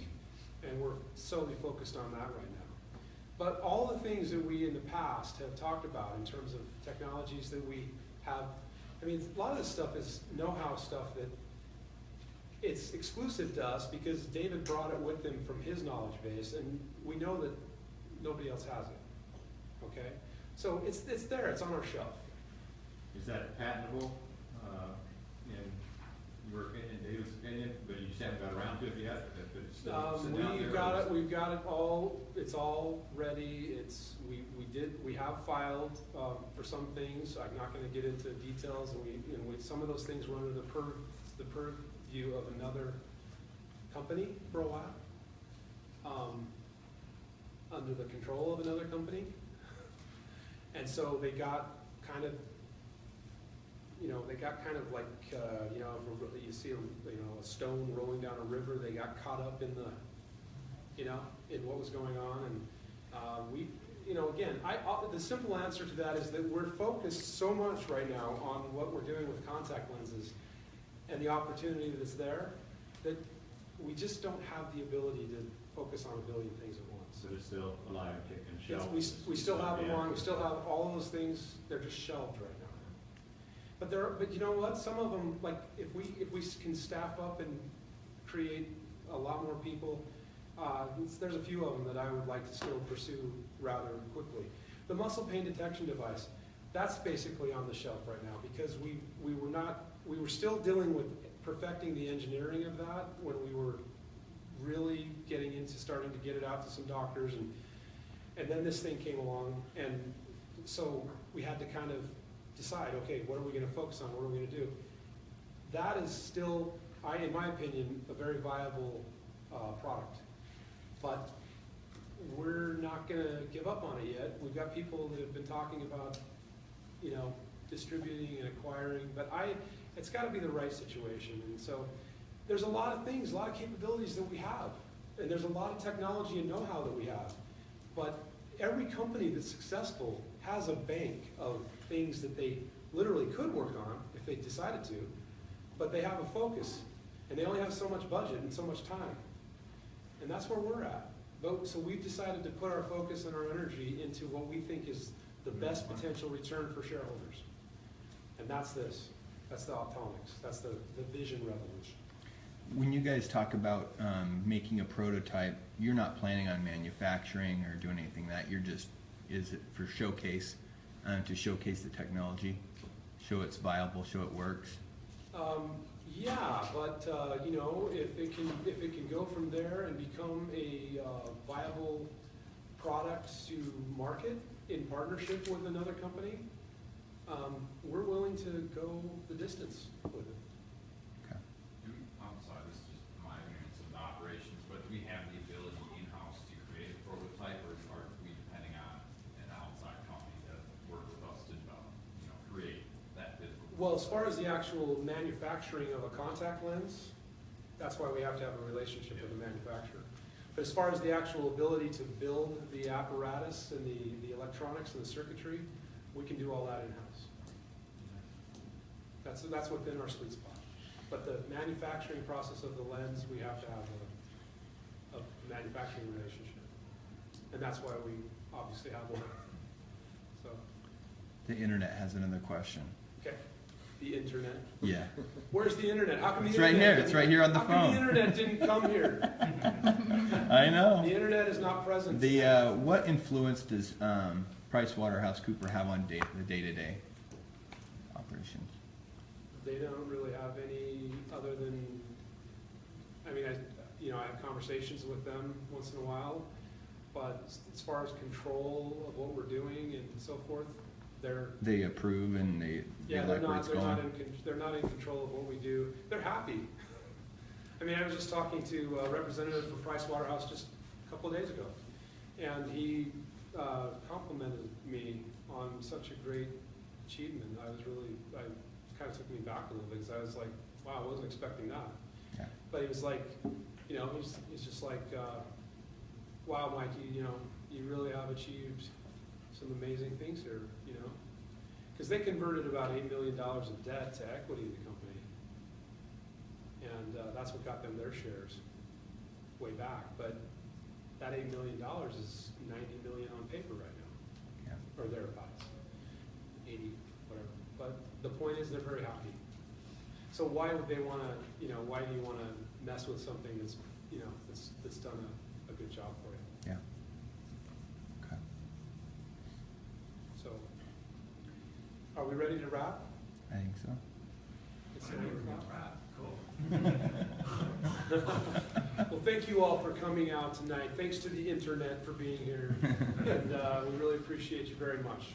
and we're solely focused on that right now. But all the things that we in the past have talked about in terms of technologies that we have, a lot of this stuff is know-how stuff that it's exclusive to us because David brought it with him from his knowledge base, and we know that nobody else has it, okay? So it's there, it's on our shelf. Is that patentable, in your opinion, David's opinion, but you just haven't got around to it yet? But it's still sitting out there, We've got it all, it's all ready, we have filed for some things. I'm not gonna get into details, and some of those things were under the purview of another company for a while, under the control of another company. And so they got kind of, like, you see a stone rolling down a river. They got caught up in in what was going on, and again, the simple answer to that is that we're focused so much right now on what we're doing with contact lenses and the opportunity that's there that we just don't have the ability to focus on a billion things at once. So it's still alive, kicking, shelved. We still have them on. We still have all those things. They're just shelved right now. But you know what? Some of them, like if we can staff up and create a lot more people, there's a few of them that I would like to still pursue rather quickly. The muscle pain detection device, that's basically on the shelf right now because we were still dealing with perfecting the engineering of that when we were really getting into starting to get it out to some doctors, and then this thing came along, and so we had to kind of decide, okay, what are we going to focus on? What are we going to do? That is still, in my opinion, a very viable product, but we're not going to give up on it yet. We've got people that have been talking about, distributing and acquiring, but it's got to be the right situation, and so there's a lot of things, a lot of capabilities that we have, and there's a lot of technology and know-how that we have, but every company that's successful has a bank of things that they literally could work on if they decided to, but they have a focus, and they only have so much budget and so much time, and that's where we're at. So we've decided to put our focus and our energy into what we think is the best potential return for shareholders, and that's this. That's the ophthalmics. That's the vision revolution. When you guys talk about making a prototype, you're not planning on manufacturing or doing anything like that. You're just, is it for showcase, to showcase the technology, show it's viable, show it works? Yeah, but if it can go from there and become a viable product to market, in partnership with another company, we're willing to go the distance with it. Okay. I'm sorry, this is just my ignorance of the operations, but do we have the ability in-house to create a prototype, or are we depending on an outside company to work with us to develop, create that physical? Well, as far as the actual manufacturing of a contact lens, that's why we have to have a relationship with the manufacturer. But as far as the actual ability to build the apparatus and the electronics and the circuitry, we can do all that in-house. That's within our sweet spot. But the manufacturing process of the lens, we have to have a manufacturing relationship. And that's why we obviously have one. So, The internet has another question. okay, the internet. Yeah. Where's the internet? How come the It's right internet here. It's right here on the How come the phone. internet didn't come here? I know. The internet is not present. The what influence does PricewaterhouseCoopers have on the day-to-day operations? They don't really have any other than, I mean, I have conversations with them once in a while, but as far as control of what we're doing and so forth, They approve and they like where it's going. They're not in control of what we do. They're happy. I mean, I was just talking to a representative from Pricewaterhouse just a couple of days ago, and he complimented me on such a great achievement. It kind of took me back a little bit, because I was like, wow, I wasn't expecting that. Yeah. But he was like, he's just like, wow, Mike, you really have achieved some amazing things here, because they converted about $8 million of debt to equity in the company, and that's what got them their shares way back. But that $8 million is $90 million on paper right now, Yeah. or thereabouts, 80, whatever. But the point is, they're very happy. So why would they want to? Why do you want to mess with something that's done a good job for you? Yeah. Okay. So, are we ready to wrap? I think so. It's 9 o'clock. Well, thank you all for coming out tonight. Thanks to the internet for being here, and we really appreciate you very much.